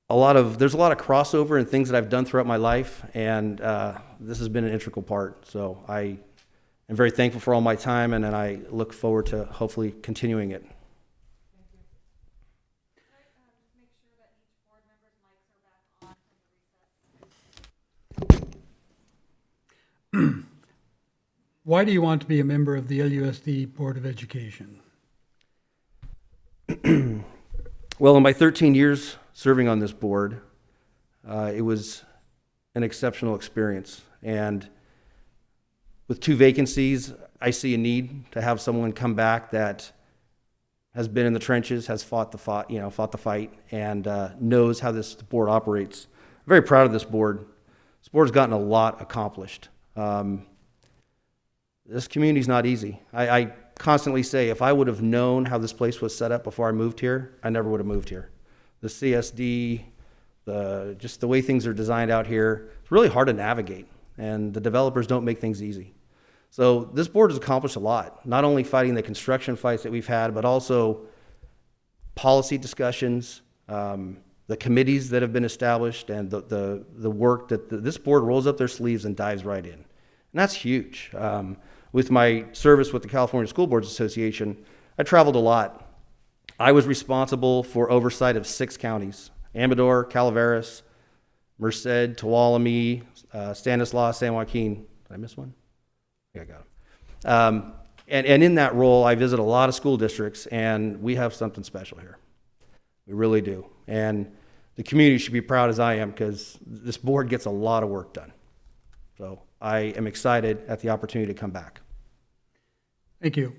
Speaker 7: a lot of crossover in things that I've done throughout my life, and this has been an integral part. So I am very thankful for all my time, and I look forward to hopefully continuing it.
Speaker 18: Why do you want to be a member of the LUSD Board of Education?
Speaker 7: Well, in my 13 years serving on this board, it was an exceptional experience. And with 2 vacancies, I see a need to have someone come back that has been in the trenches, has fought the fight, and knows how this board operates. I'm very proud of this board. This board's gotten a lot accomplished. This community's not easy. I constantly say, if I would have known how this place was set up before I moved here, I never would have moved here. The CSD, just the way things are designed out here, it's really hard to navigate, and the developers don't make things easy. So this board has accomplished a lot, not only fighting the construction fights that we've had, but also policy discussions, the committees that have been established, and the work that this board rolls up their sleeves and dives right in. And that's huge. With my service with the California School Boards Association, I traveled a lot. I was responsible for oversight of 6 counties: Amador, Calaveras, Merced, Tuolumne, Stanislaus, San Joaquin. Did I miss one? Yeah, I got them. And in that role, I visit a lot of school districts, and we have something special here. We really do. And the community should be proud as I am, because this board gets a lot of work done. So I am excited at the opportunity to come back.
Speaker 18: Thank you.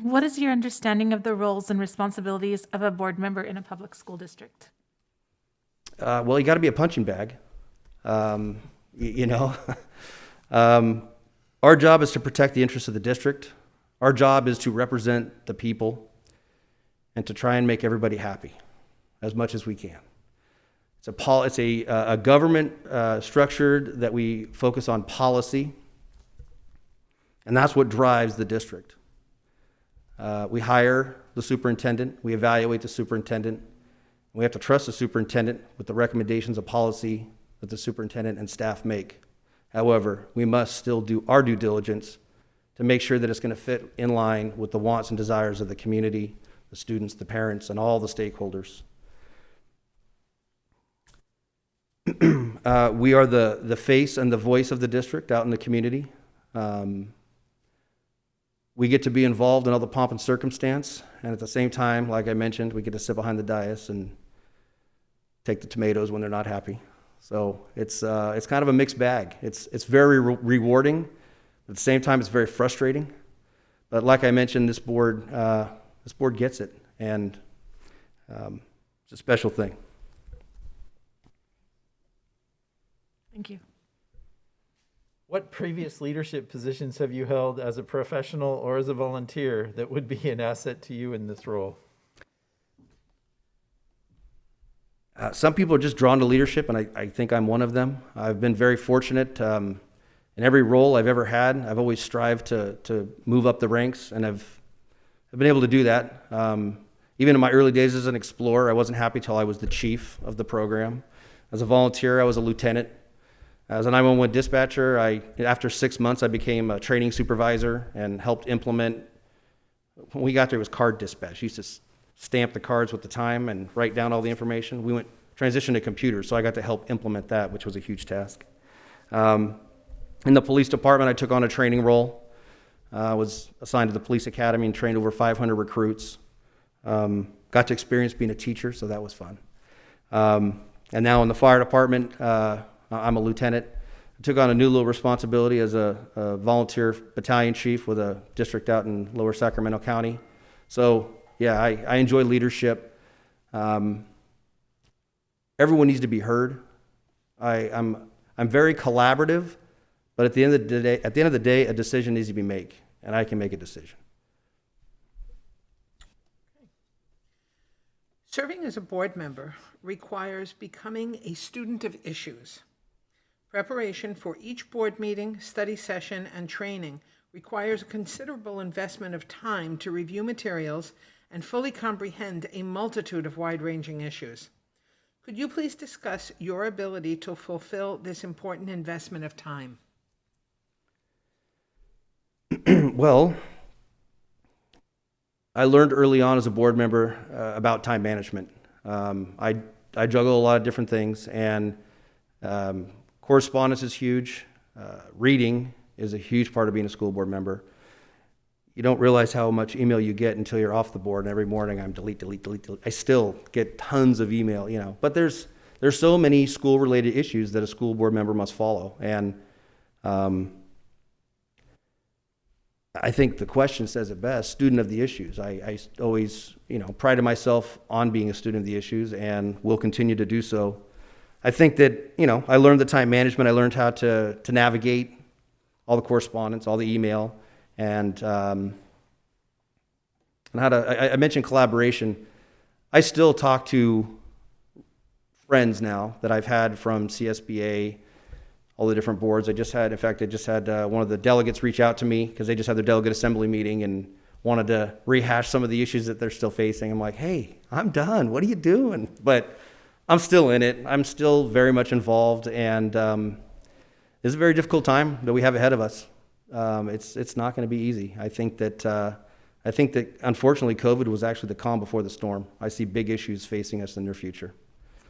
Speaker 17: What is your understanding of the roles and responsibilities of a board member in a public school district?
Speaker 7: Well, you got to be a punching bag. You know, our job is to protect the interests of the district. Our job is to represent the people and to try and make everybody happy as much as we can. It's a government structured that we focus on policy, and that's what drives the district. We hire the superintendent, we evaluate the superintendent, we have to trust the superintendent with the recommendations of policy that the superintendent and staff make. However, we must still do our due diligence to make sure that it's going to fit in line with the wants and desires of the community, the students, the parents, and all the stakeholders. We are the face and the voice of the district out in the community. We get to be involved in all the pomp and circumstance, and at the same time, like I mentioned, we get to sit behind the dais and take the tomatoes when they're not happy. So it's kind of a mixed bag. It's very rewarding. At the same time, it's very frustrating. But like I mentioned, this board gets it, and it's a special thing.
Speaker 17: Thank you.
Speaker 2: What previous leadership positions have you held as a professional or as a volunteer that would be an asset to you in this role?
Speaker 7: Some people are just drawn to leadership, and I think I'm one of them. I've been very fortunate. In every role I've ever had, I've always strived to move up the ranks, and I've been able to do that. Even in my early days as an explorer, I wasn't happy till I was the chief of the program. As a volunteer, I was a lieutenant. As a 911 dispatcher, after 6 months, I became a training supervisor and helped implement. When we got there, it was card dispatch. We used to stamp the cards with the time and write down all the information. We transitioned to computers, so I got to help implement that, which was a huge task. In the police department, I took on a training role. I was assigned to the police academy and trained over 500 recruits. Got to experience being a teacher, so that was fun. And now in the fire department, I'm a lieutenant. I took on a new little responsibility as a volunteer battalion chief with a district out in Lower Sacramento County. So yeah, I enjoy leadership. Everyone needs to be heard. I'm very collaborative, but at the end of the day, a decision needs to be made, and I can make a decision.
Speaker 1: Serving as a board member requires becoming a student of issues. Preparation for each board meeting, study session, and training requires a considerable investment of time to review materials and fully comprehend a multitude of wide-ranging issues. Could you please discuss your ability to fulfill this important investment of time?
Speaker 7: Well, I learned early on as a board member about time management. I juggle a lot of different things, and correspondence is huge. Reading is a huge part of being a school board member. You don't realize how much email you get until you're off the board, and every morning I'm delete. I still get tons of email, but there's so many school-related issues that a school board member must follow, and I think the question says it best, student of the issues. I always, prided myself on being a student of the issues and will continue to do so. I think that, I learned the time management. I learned how to navigate all the correspondence, all the email, and how to, I mentioned collaboration. I still talk to friends now that I've had from CSBA, all the different boards. I just had one of the delegates reach out to me because they just had their delegate assembly meeting and wanted to rehash some of the issues that they're still facing. I'm like, hey, I'm done. What are you doing? But I'm still in it. I'm still very much involved, and it's a very difficult time that we have ahead of us. It's not going to be easy. I think that unfortunately COVID was actually the calm before the storm. I see big issues facing us in the near future.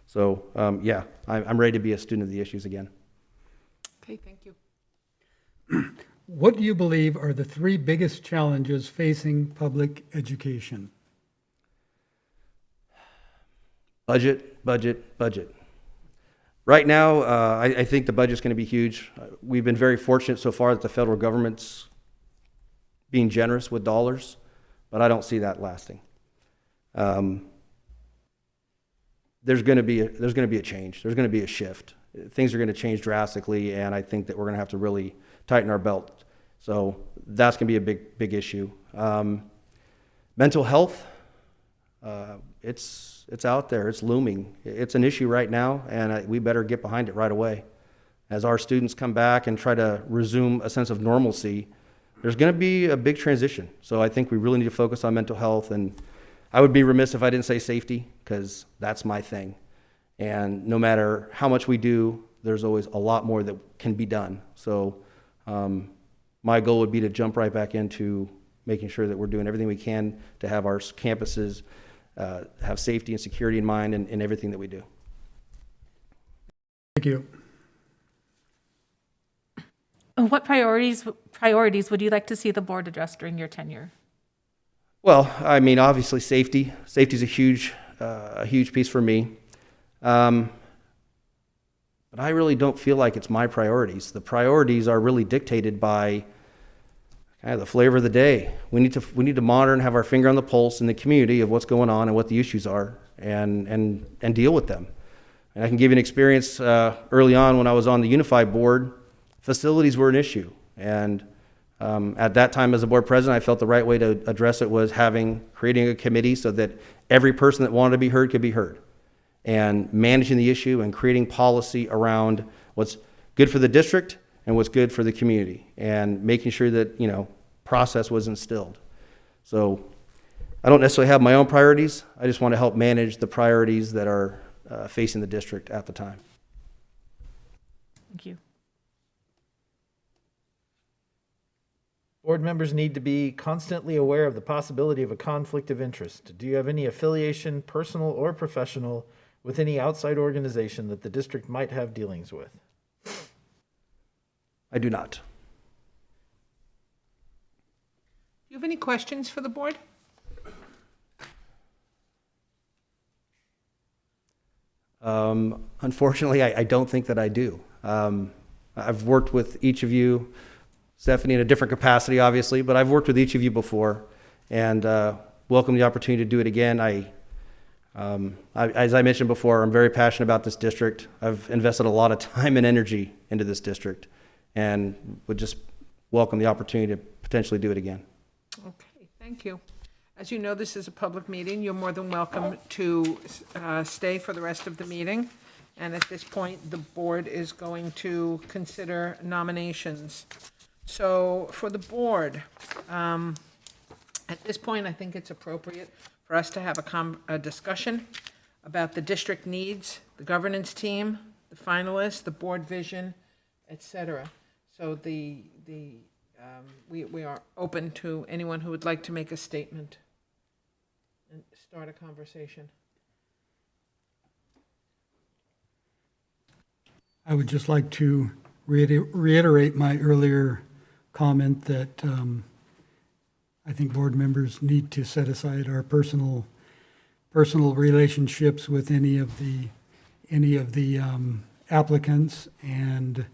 Speaker 7: So I'm ready to be a student of the issues again.
Speaker 1: Okay, thank you.
Speaker 18: What do you believe are the three biggest challenges facing public education?
Speaker 7: Budget, budget, budget. Right now, I think the budget's going to be huge. We've been very fortunate so far that the federal government's being generous with dollars, but I don't see that lasting. There's going to be a change. There's going to be a shift. Things are going to change drastically, and I think that we're going to have to really tighten our belt. So that's going to be a big issue. Mental health, it's out there. It's looming. It's an issue right now, and we better get behind it right away. As our students come back and try to resume a sense of normalcy, there's going to be a big transition. So I think we really need to focus on mental health, and I would be remiss if I didn't say safety, because that's my thing. And no matter how much we do, there's always a lot more that can be done. So my goal would be to jump right back into making sure that we're doing everything we can to have our campuses have safety and security in mind in everything that we do.
Speaker 18: Thank you.
Speaker 17: What priorities would you like to see the board address during your tenure?
Speaker 7: Well, I mean, obviously safety. Safety is a huge piece for me. But I really don't feel like it's my priorities. The priorities are really dictated by kind of the flavor of the day. We need to monitor and have our finger on the pulse in the community of what's going on and what the issues are, and deal with them. And I can give you an experience early on when I was on the Unified Board. Facilities were an issue, and at that time as a board president, I felt the right way to address it was creating a committee so that every person that wanted to be heard could be heard, and managing the issue and creating policy around what's good for the district and what's good for the community, and making sure that process was instilled. So I don't necessarily have my own priorities. I just want to help manage the priorities that are facing the district at the time.
Speaker 17: Thank you.
Speaker 2: Board members need to be constantly aware of the possibility of a conflict of interest. Do you have any affiliation, personal or professional, with any outside organization that the district might have dealings with?
Speaker 7: I do not.
Speaker 1: Do you have any questions for the board?
Speaker 7: Unfortunately, I don't think that I do. I've worked with each of you, Stephanie, in a different capacity, obviously, but I've worked with each of you before, and welcome the opportunity to do it again. As I mentioned before, I'm very passionate about this district. I've invested a lot of time and energy into this district, and would just welcome the opportunity to potentially do it again.
Speaker 1: Okay, thank you. As you know, this is a public meeting. You're more than welcome to stay for the rest of the meeting. And at this point, the board is going to consider nominations. So for the board, at this point, I think it's appropriate for us to have a discussion about the district needs, the governance team, the finalists, the board vision, etc. So we are open to anyone who would like to make a statement and start a conversation.
Speaker 18: I would just like to reiterate my earlier comment that I think board members need to set aside our personal relationships with any of the applicants, and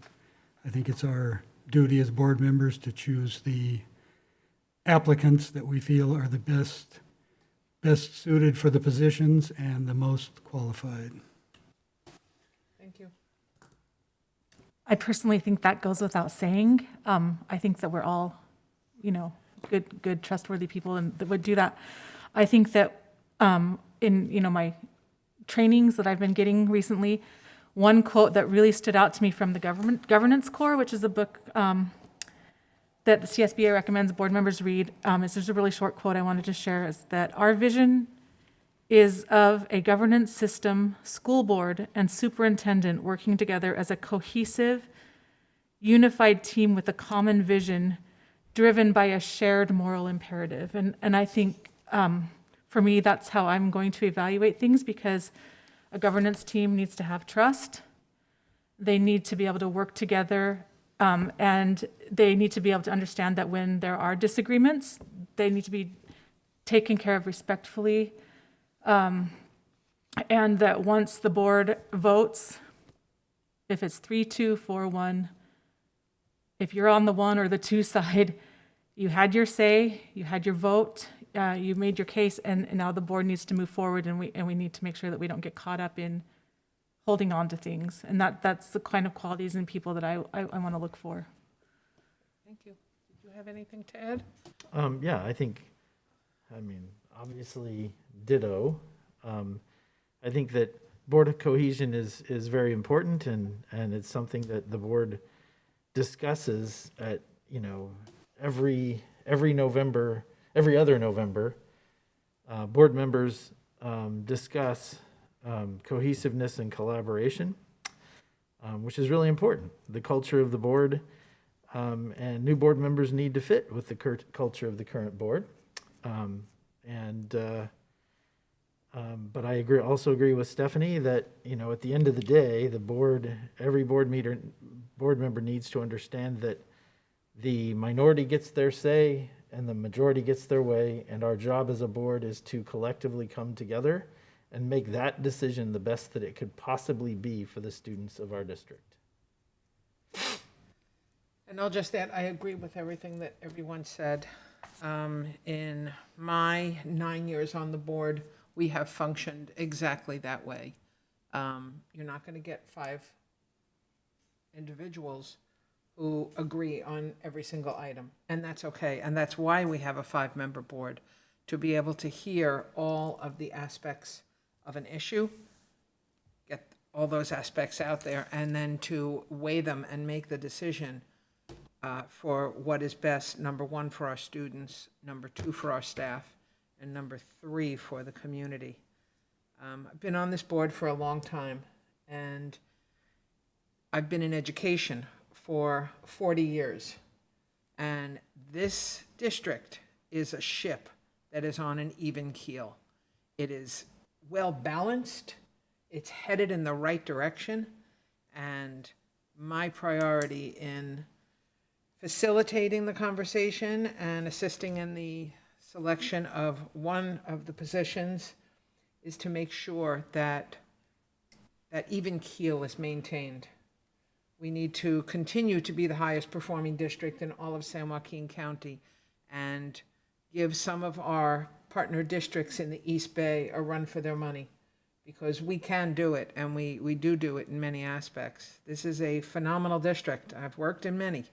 Speaker 18: I think it's our duty as board members to choose the applicants that we feel are the best suited for the positions and the most qualified.
Speaker 1: Thank you.
Speaker 17: I personally think that goes without saying. I think that we're all, good, trustworthy people and that would do that. I think that in my trainings that I've been getting recently, one quote that really stood out to me from the Governance Core, which is a book that the CSBA recommends board members read. It's just a really short quote I wanted to share, is that our vision is of a governance system, school board, and superintendent working together as a cohesive, unified team with a common vision driven by a shared moral imperative. And I think for me, that's how I'm going to evaluate things, because a governance team needs to have trust. They need to be able to work together And they need to be able to understand that when there are disagreements, they need to be taken care of respectfully. And that once the board votes, if it's 3-2, 4-1, if you're on the 1 or the 2 side, you had your say, you had your vote, you made your case, and now the board needs to move forward, and we need to make sure that we don't get caught up in holding on to things. And that's the kind of qualities in people that I want to look for.
Speaker 1: Thank you. Did you have anything to add?
Speaker 2: Yeah, I mean, obviously ditto. I think that board of cohesion is very important, and it's something that the board discusses at, every November, every other November. Board members discuss cohesiveness and collaboration, which is really important. The culture of the board, and new board members need to fit with the culture of the current board. But I also agree with Stephanie that, at the end of the day, every board member needs to understand that the minority gets their say and the majority gets their way, and our job as a board is to collectively come together and make that decision the best that it could possibly be for the students of our district.
Speaker 1: And I'll just add, I agree with everything that everyone said. In my 9 years on the board, we have functioned exactly that way. You're not going to get 5 individuals who agree on every single item, and that's okay. And that's why we have a 5-member board, to be able to hear all of the aspects of an issue, get all those aspects out there, and then to weigh them and make the decision for what is best, number 1, for our students, number 2, for our staff, and number 3, for the community. I've been on this board for a long time, and I've been in education for 40 years. And this district is a ship that is on an even keel. It is well balanced, it's headed in the right direction, and my priority in facilitating the conversation and assisting in the selection of one of the positions is to make sure that that even keel is maintained. We need to continue to be the highest performing district in all of San Joaquin County and give some of our partner districts in the East Bay a run for their money, because we can do it, and we do it in many aspects. This is a phenomenal district. I've worked in many.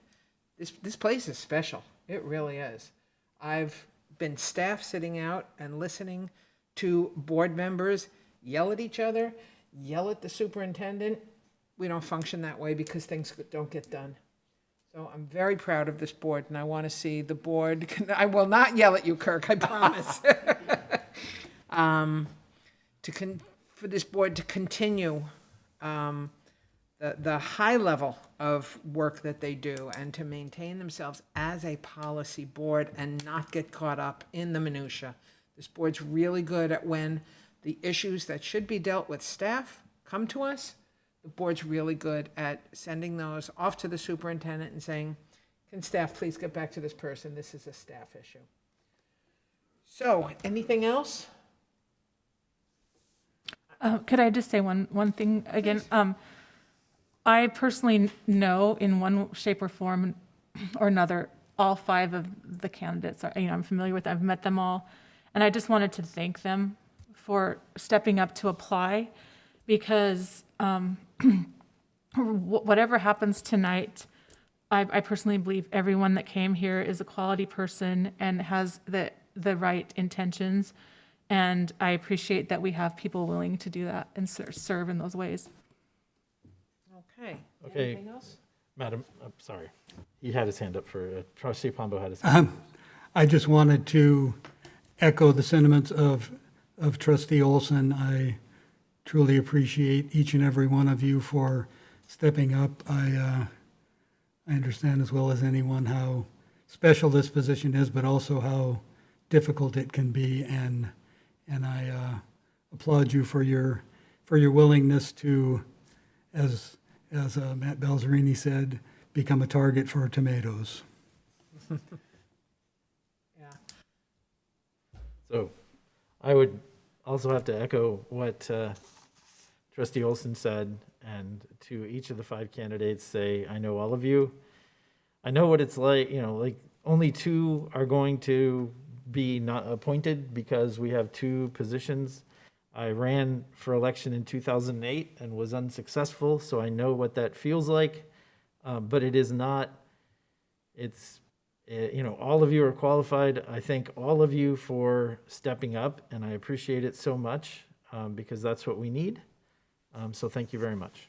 Speaker 1: This place is special. It really is. I've been staff sitting out and listening to board members yell at each other, yell at the superintendent. We don't function that way because things don't get done. So I'm very proud of this board, and I want to see the board. I will not yell at you, Kirk, I promise. For this board to continue the high level of work that they do, and to maintain themselves as a policy board and not get caught up in the minutia. This board's really good at when the issues that should be dealt with staff come to us. The board's really good at sending those off to the superintendent and saying, can staff please get back to this person? This is a staff issue. So, anything else?
Speaker 17: Could I just say one thing again? I personally know in one shape or form or another all 5 of the candidates. I'm familiar with them. I've met them all. And I just wanted to thank them for stepping up to apply, because whatever happens tonight, I personally believe everyone that came here is a quality person and has the right intentions. And I appreciate that we have people willing to do that and serve in those ways.
Speaker 1: Okay.
Speaker 2: Anything else? Madam, I'm sorry. He had his hand up for, Trustee Pombo had his hand up.
Speaker 18: I just wanted to echo the sentiments of Trustee Olson. I truly appreciate each and every one of you for stepping up. I understand as well as anyone how special this position is, but also how difficult it can be, and I applaud you for your willingness to, as Matt Balzerini said, become a target for tomatoes.
Speaker 1: Yeah.
Speaker 2: So I would also have to echo what Trustee Olson said, and to each of the 5 candidates say, I know all of you. I know what it's like, like only 2 are going to be not appointed because we have 2 positions. I ran for election in 2008 and was unsuccessful, so I know what that feels like. But it is not, all of you are qualified. I thank all of you for stepping up, and I appreciate it so much because that's what we need. So thank you very much.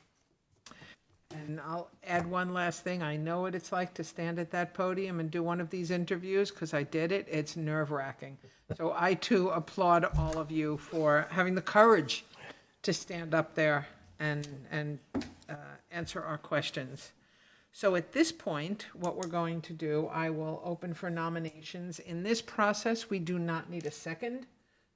Speaker 1: And I'll add one last thing. I know what it's like to stand at that podium and do one of these interviews because I did it. It's nerve-wracking. So I too applaud all of you for having the courage to stand up there and answer our questions. So at this point, what we're going to do, I will open for nominations. In this process, we do not need a second.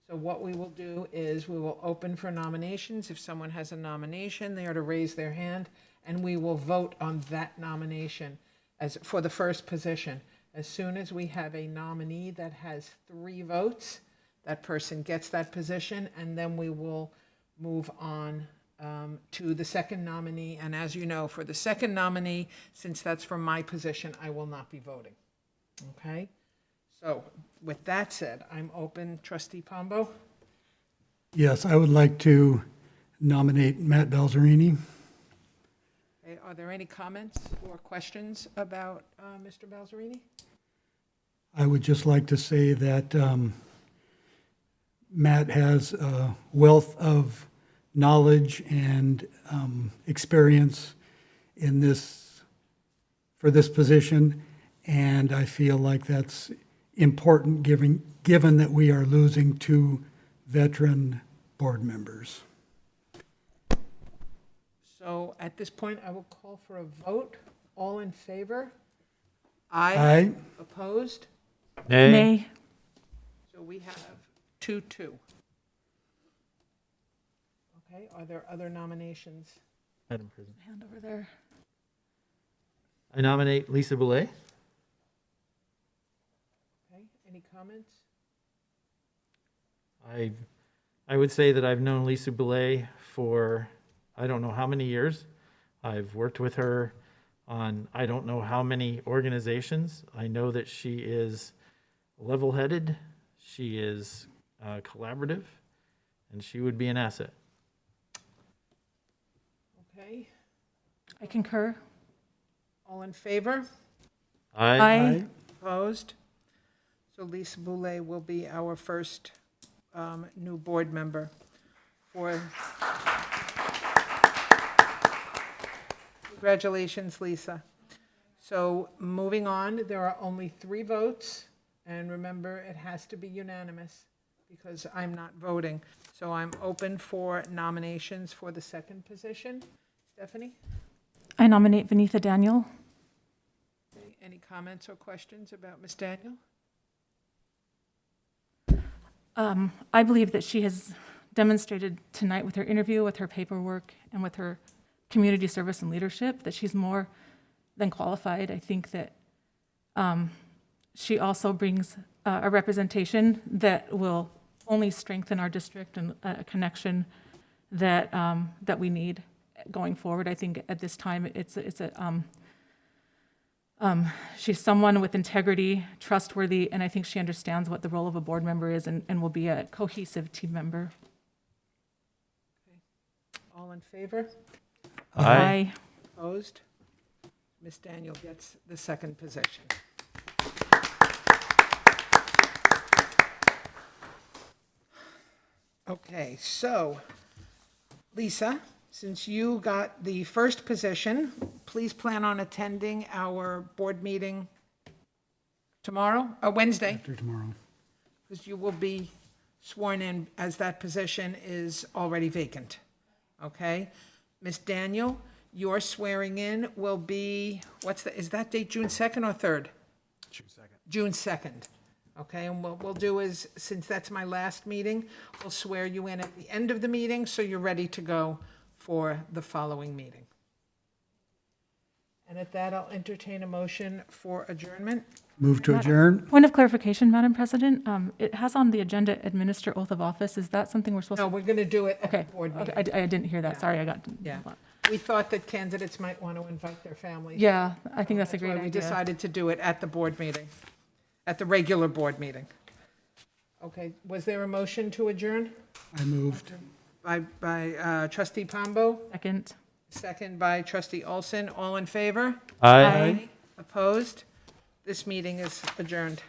Speaker 1: So what we will do is we will open for nominations. If someone has a nomination, they are to raise their hand, and we will vote on that nomination as for the first position. As soon as we have a nominee that has 3 votes, that person gets that position, and then we will move on to the second nominee. And as you know, for the second nominee, since that's for my position, I will not be voting. Okay? So with that said, I'm open. Trustee Pombo?
Speaker 18: Yes, I would like to nominate Matt Balzerini.
Speaker 1: Okay, are there any comments or questions about Mr. Balzerini?
Speaker 18: I would just like to say that Matt has a wealth of knowledge and experience in this, for this position, and I feel like that's important given that we are losing 2 veteran board members.
Speaker 1: So at this point, I will call for a vote. All in favor?
Speaker 18: Aye.
Speaker 1: Opposed?
Speaker 17: Nay.
Speaker 1: So we have 2-2. Okay, are there other nominations?
Speaker 2: Madam President.
Speaker 17: Hand over there.
Speaker 2: I nominate Lisa Boulay.
Speaker 1: Okay, any comments?
Speaker 2: I would say that I've known Lisa Boulay for I don't know how many years. I've worked with her on I don't know how many organizations. I know that she is level-headed, she is collaborative, and she would be an asset.
Speaker 1: Okay,
Speaker 17: I concur.
Speaker 1: all in favor?
Speaker 2: Aye.
Speaker 17: Aye.
Speaker 1: Opposed? So Lisa Boulay will be our first new board member for. Congratulations, Lisa. So moving on, there are only 3 votes, and remember, it has to be unanimous because I'm not voting. So I'm open for nominations for the second position. Stephanie?
Speaker 17: I nominate Vanitha Daniel.
Speaker 1: Any comments or questions about Ms. Daniel?
Speaker 17: I believe that she has demonstrated tonight with her interview, with her paperwork, and with her community service and leadership that she's more than qualified. I think that she also brings a representation that will only strengthen our district and a connection that that we need going forward. I think at this time she's someone with integrity, trustworthy, and I think she understands what the role of a board member is and will be a cohesive team member.
Speaker 1: All in favor?
Speaker 17: Aye.
Speaker 1: Opposed? Ms. Daniel gets the second position. Okay, so Lisa, since you got the first position, please plan on attending our board meeting tomorrow, Wednesday,
Speaker 18: After tomorrow.
Speaker 1: because you will be sworn in as that position is already vacant. Okay? Ms. Daniel, your swearing in will be, is that date June 2nd or 3rd?
Speaker 19: June 2nd.
Speaker 1: June 2nd. Okay, and what we'll do is, since that's my last meeting, we'll swear you in at the end of the meeting so you're ready to go for the following meeting. And at that, I'll entertain a motion for adjournment.
Speaker 18: Move to adjourn?
Speaker 17: Point of clarification, Madam President, it has on the agenda administer oath of office. Is that something we're supposed to?
Speaker 1: No, we're going to do it at the
Speaker 17: Okay,
Speaker 1: board meeting.
Speaker 17: okay, I didn't hear that. Sorry, I got.
Speaker 1: Yeah. We thought that candidates might want to invite their families.
Speaker 17: Yeah, I think that's a
Speaker 1: That's
Speaker 17: great
Speaker 1: why
Speaker 17: idea.
Speaker 1: we decided to do it at the board meeting, at the regular board meeting. Okay, was there a motion to adjourn?
Speaker 18: I moved.
Speaker 1: By trustee Pombo,
Speaker 17: Second.
Speaker 1: second by trustee Olson. All in favor?
Speaker 17: Aye.
Speaker 1: Opposed? This meeting is adjourned.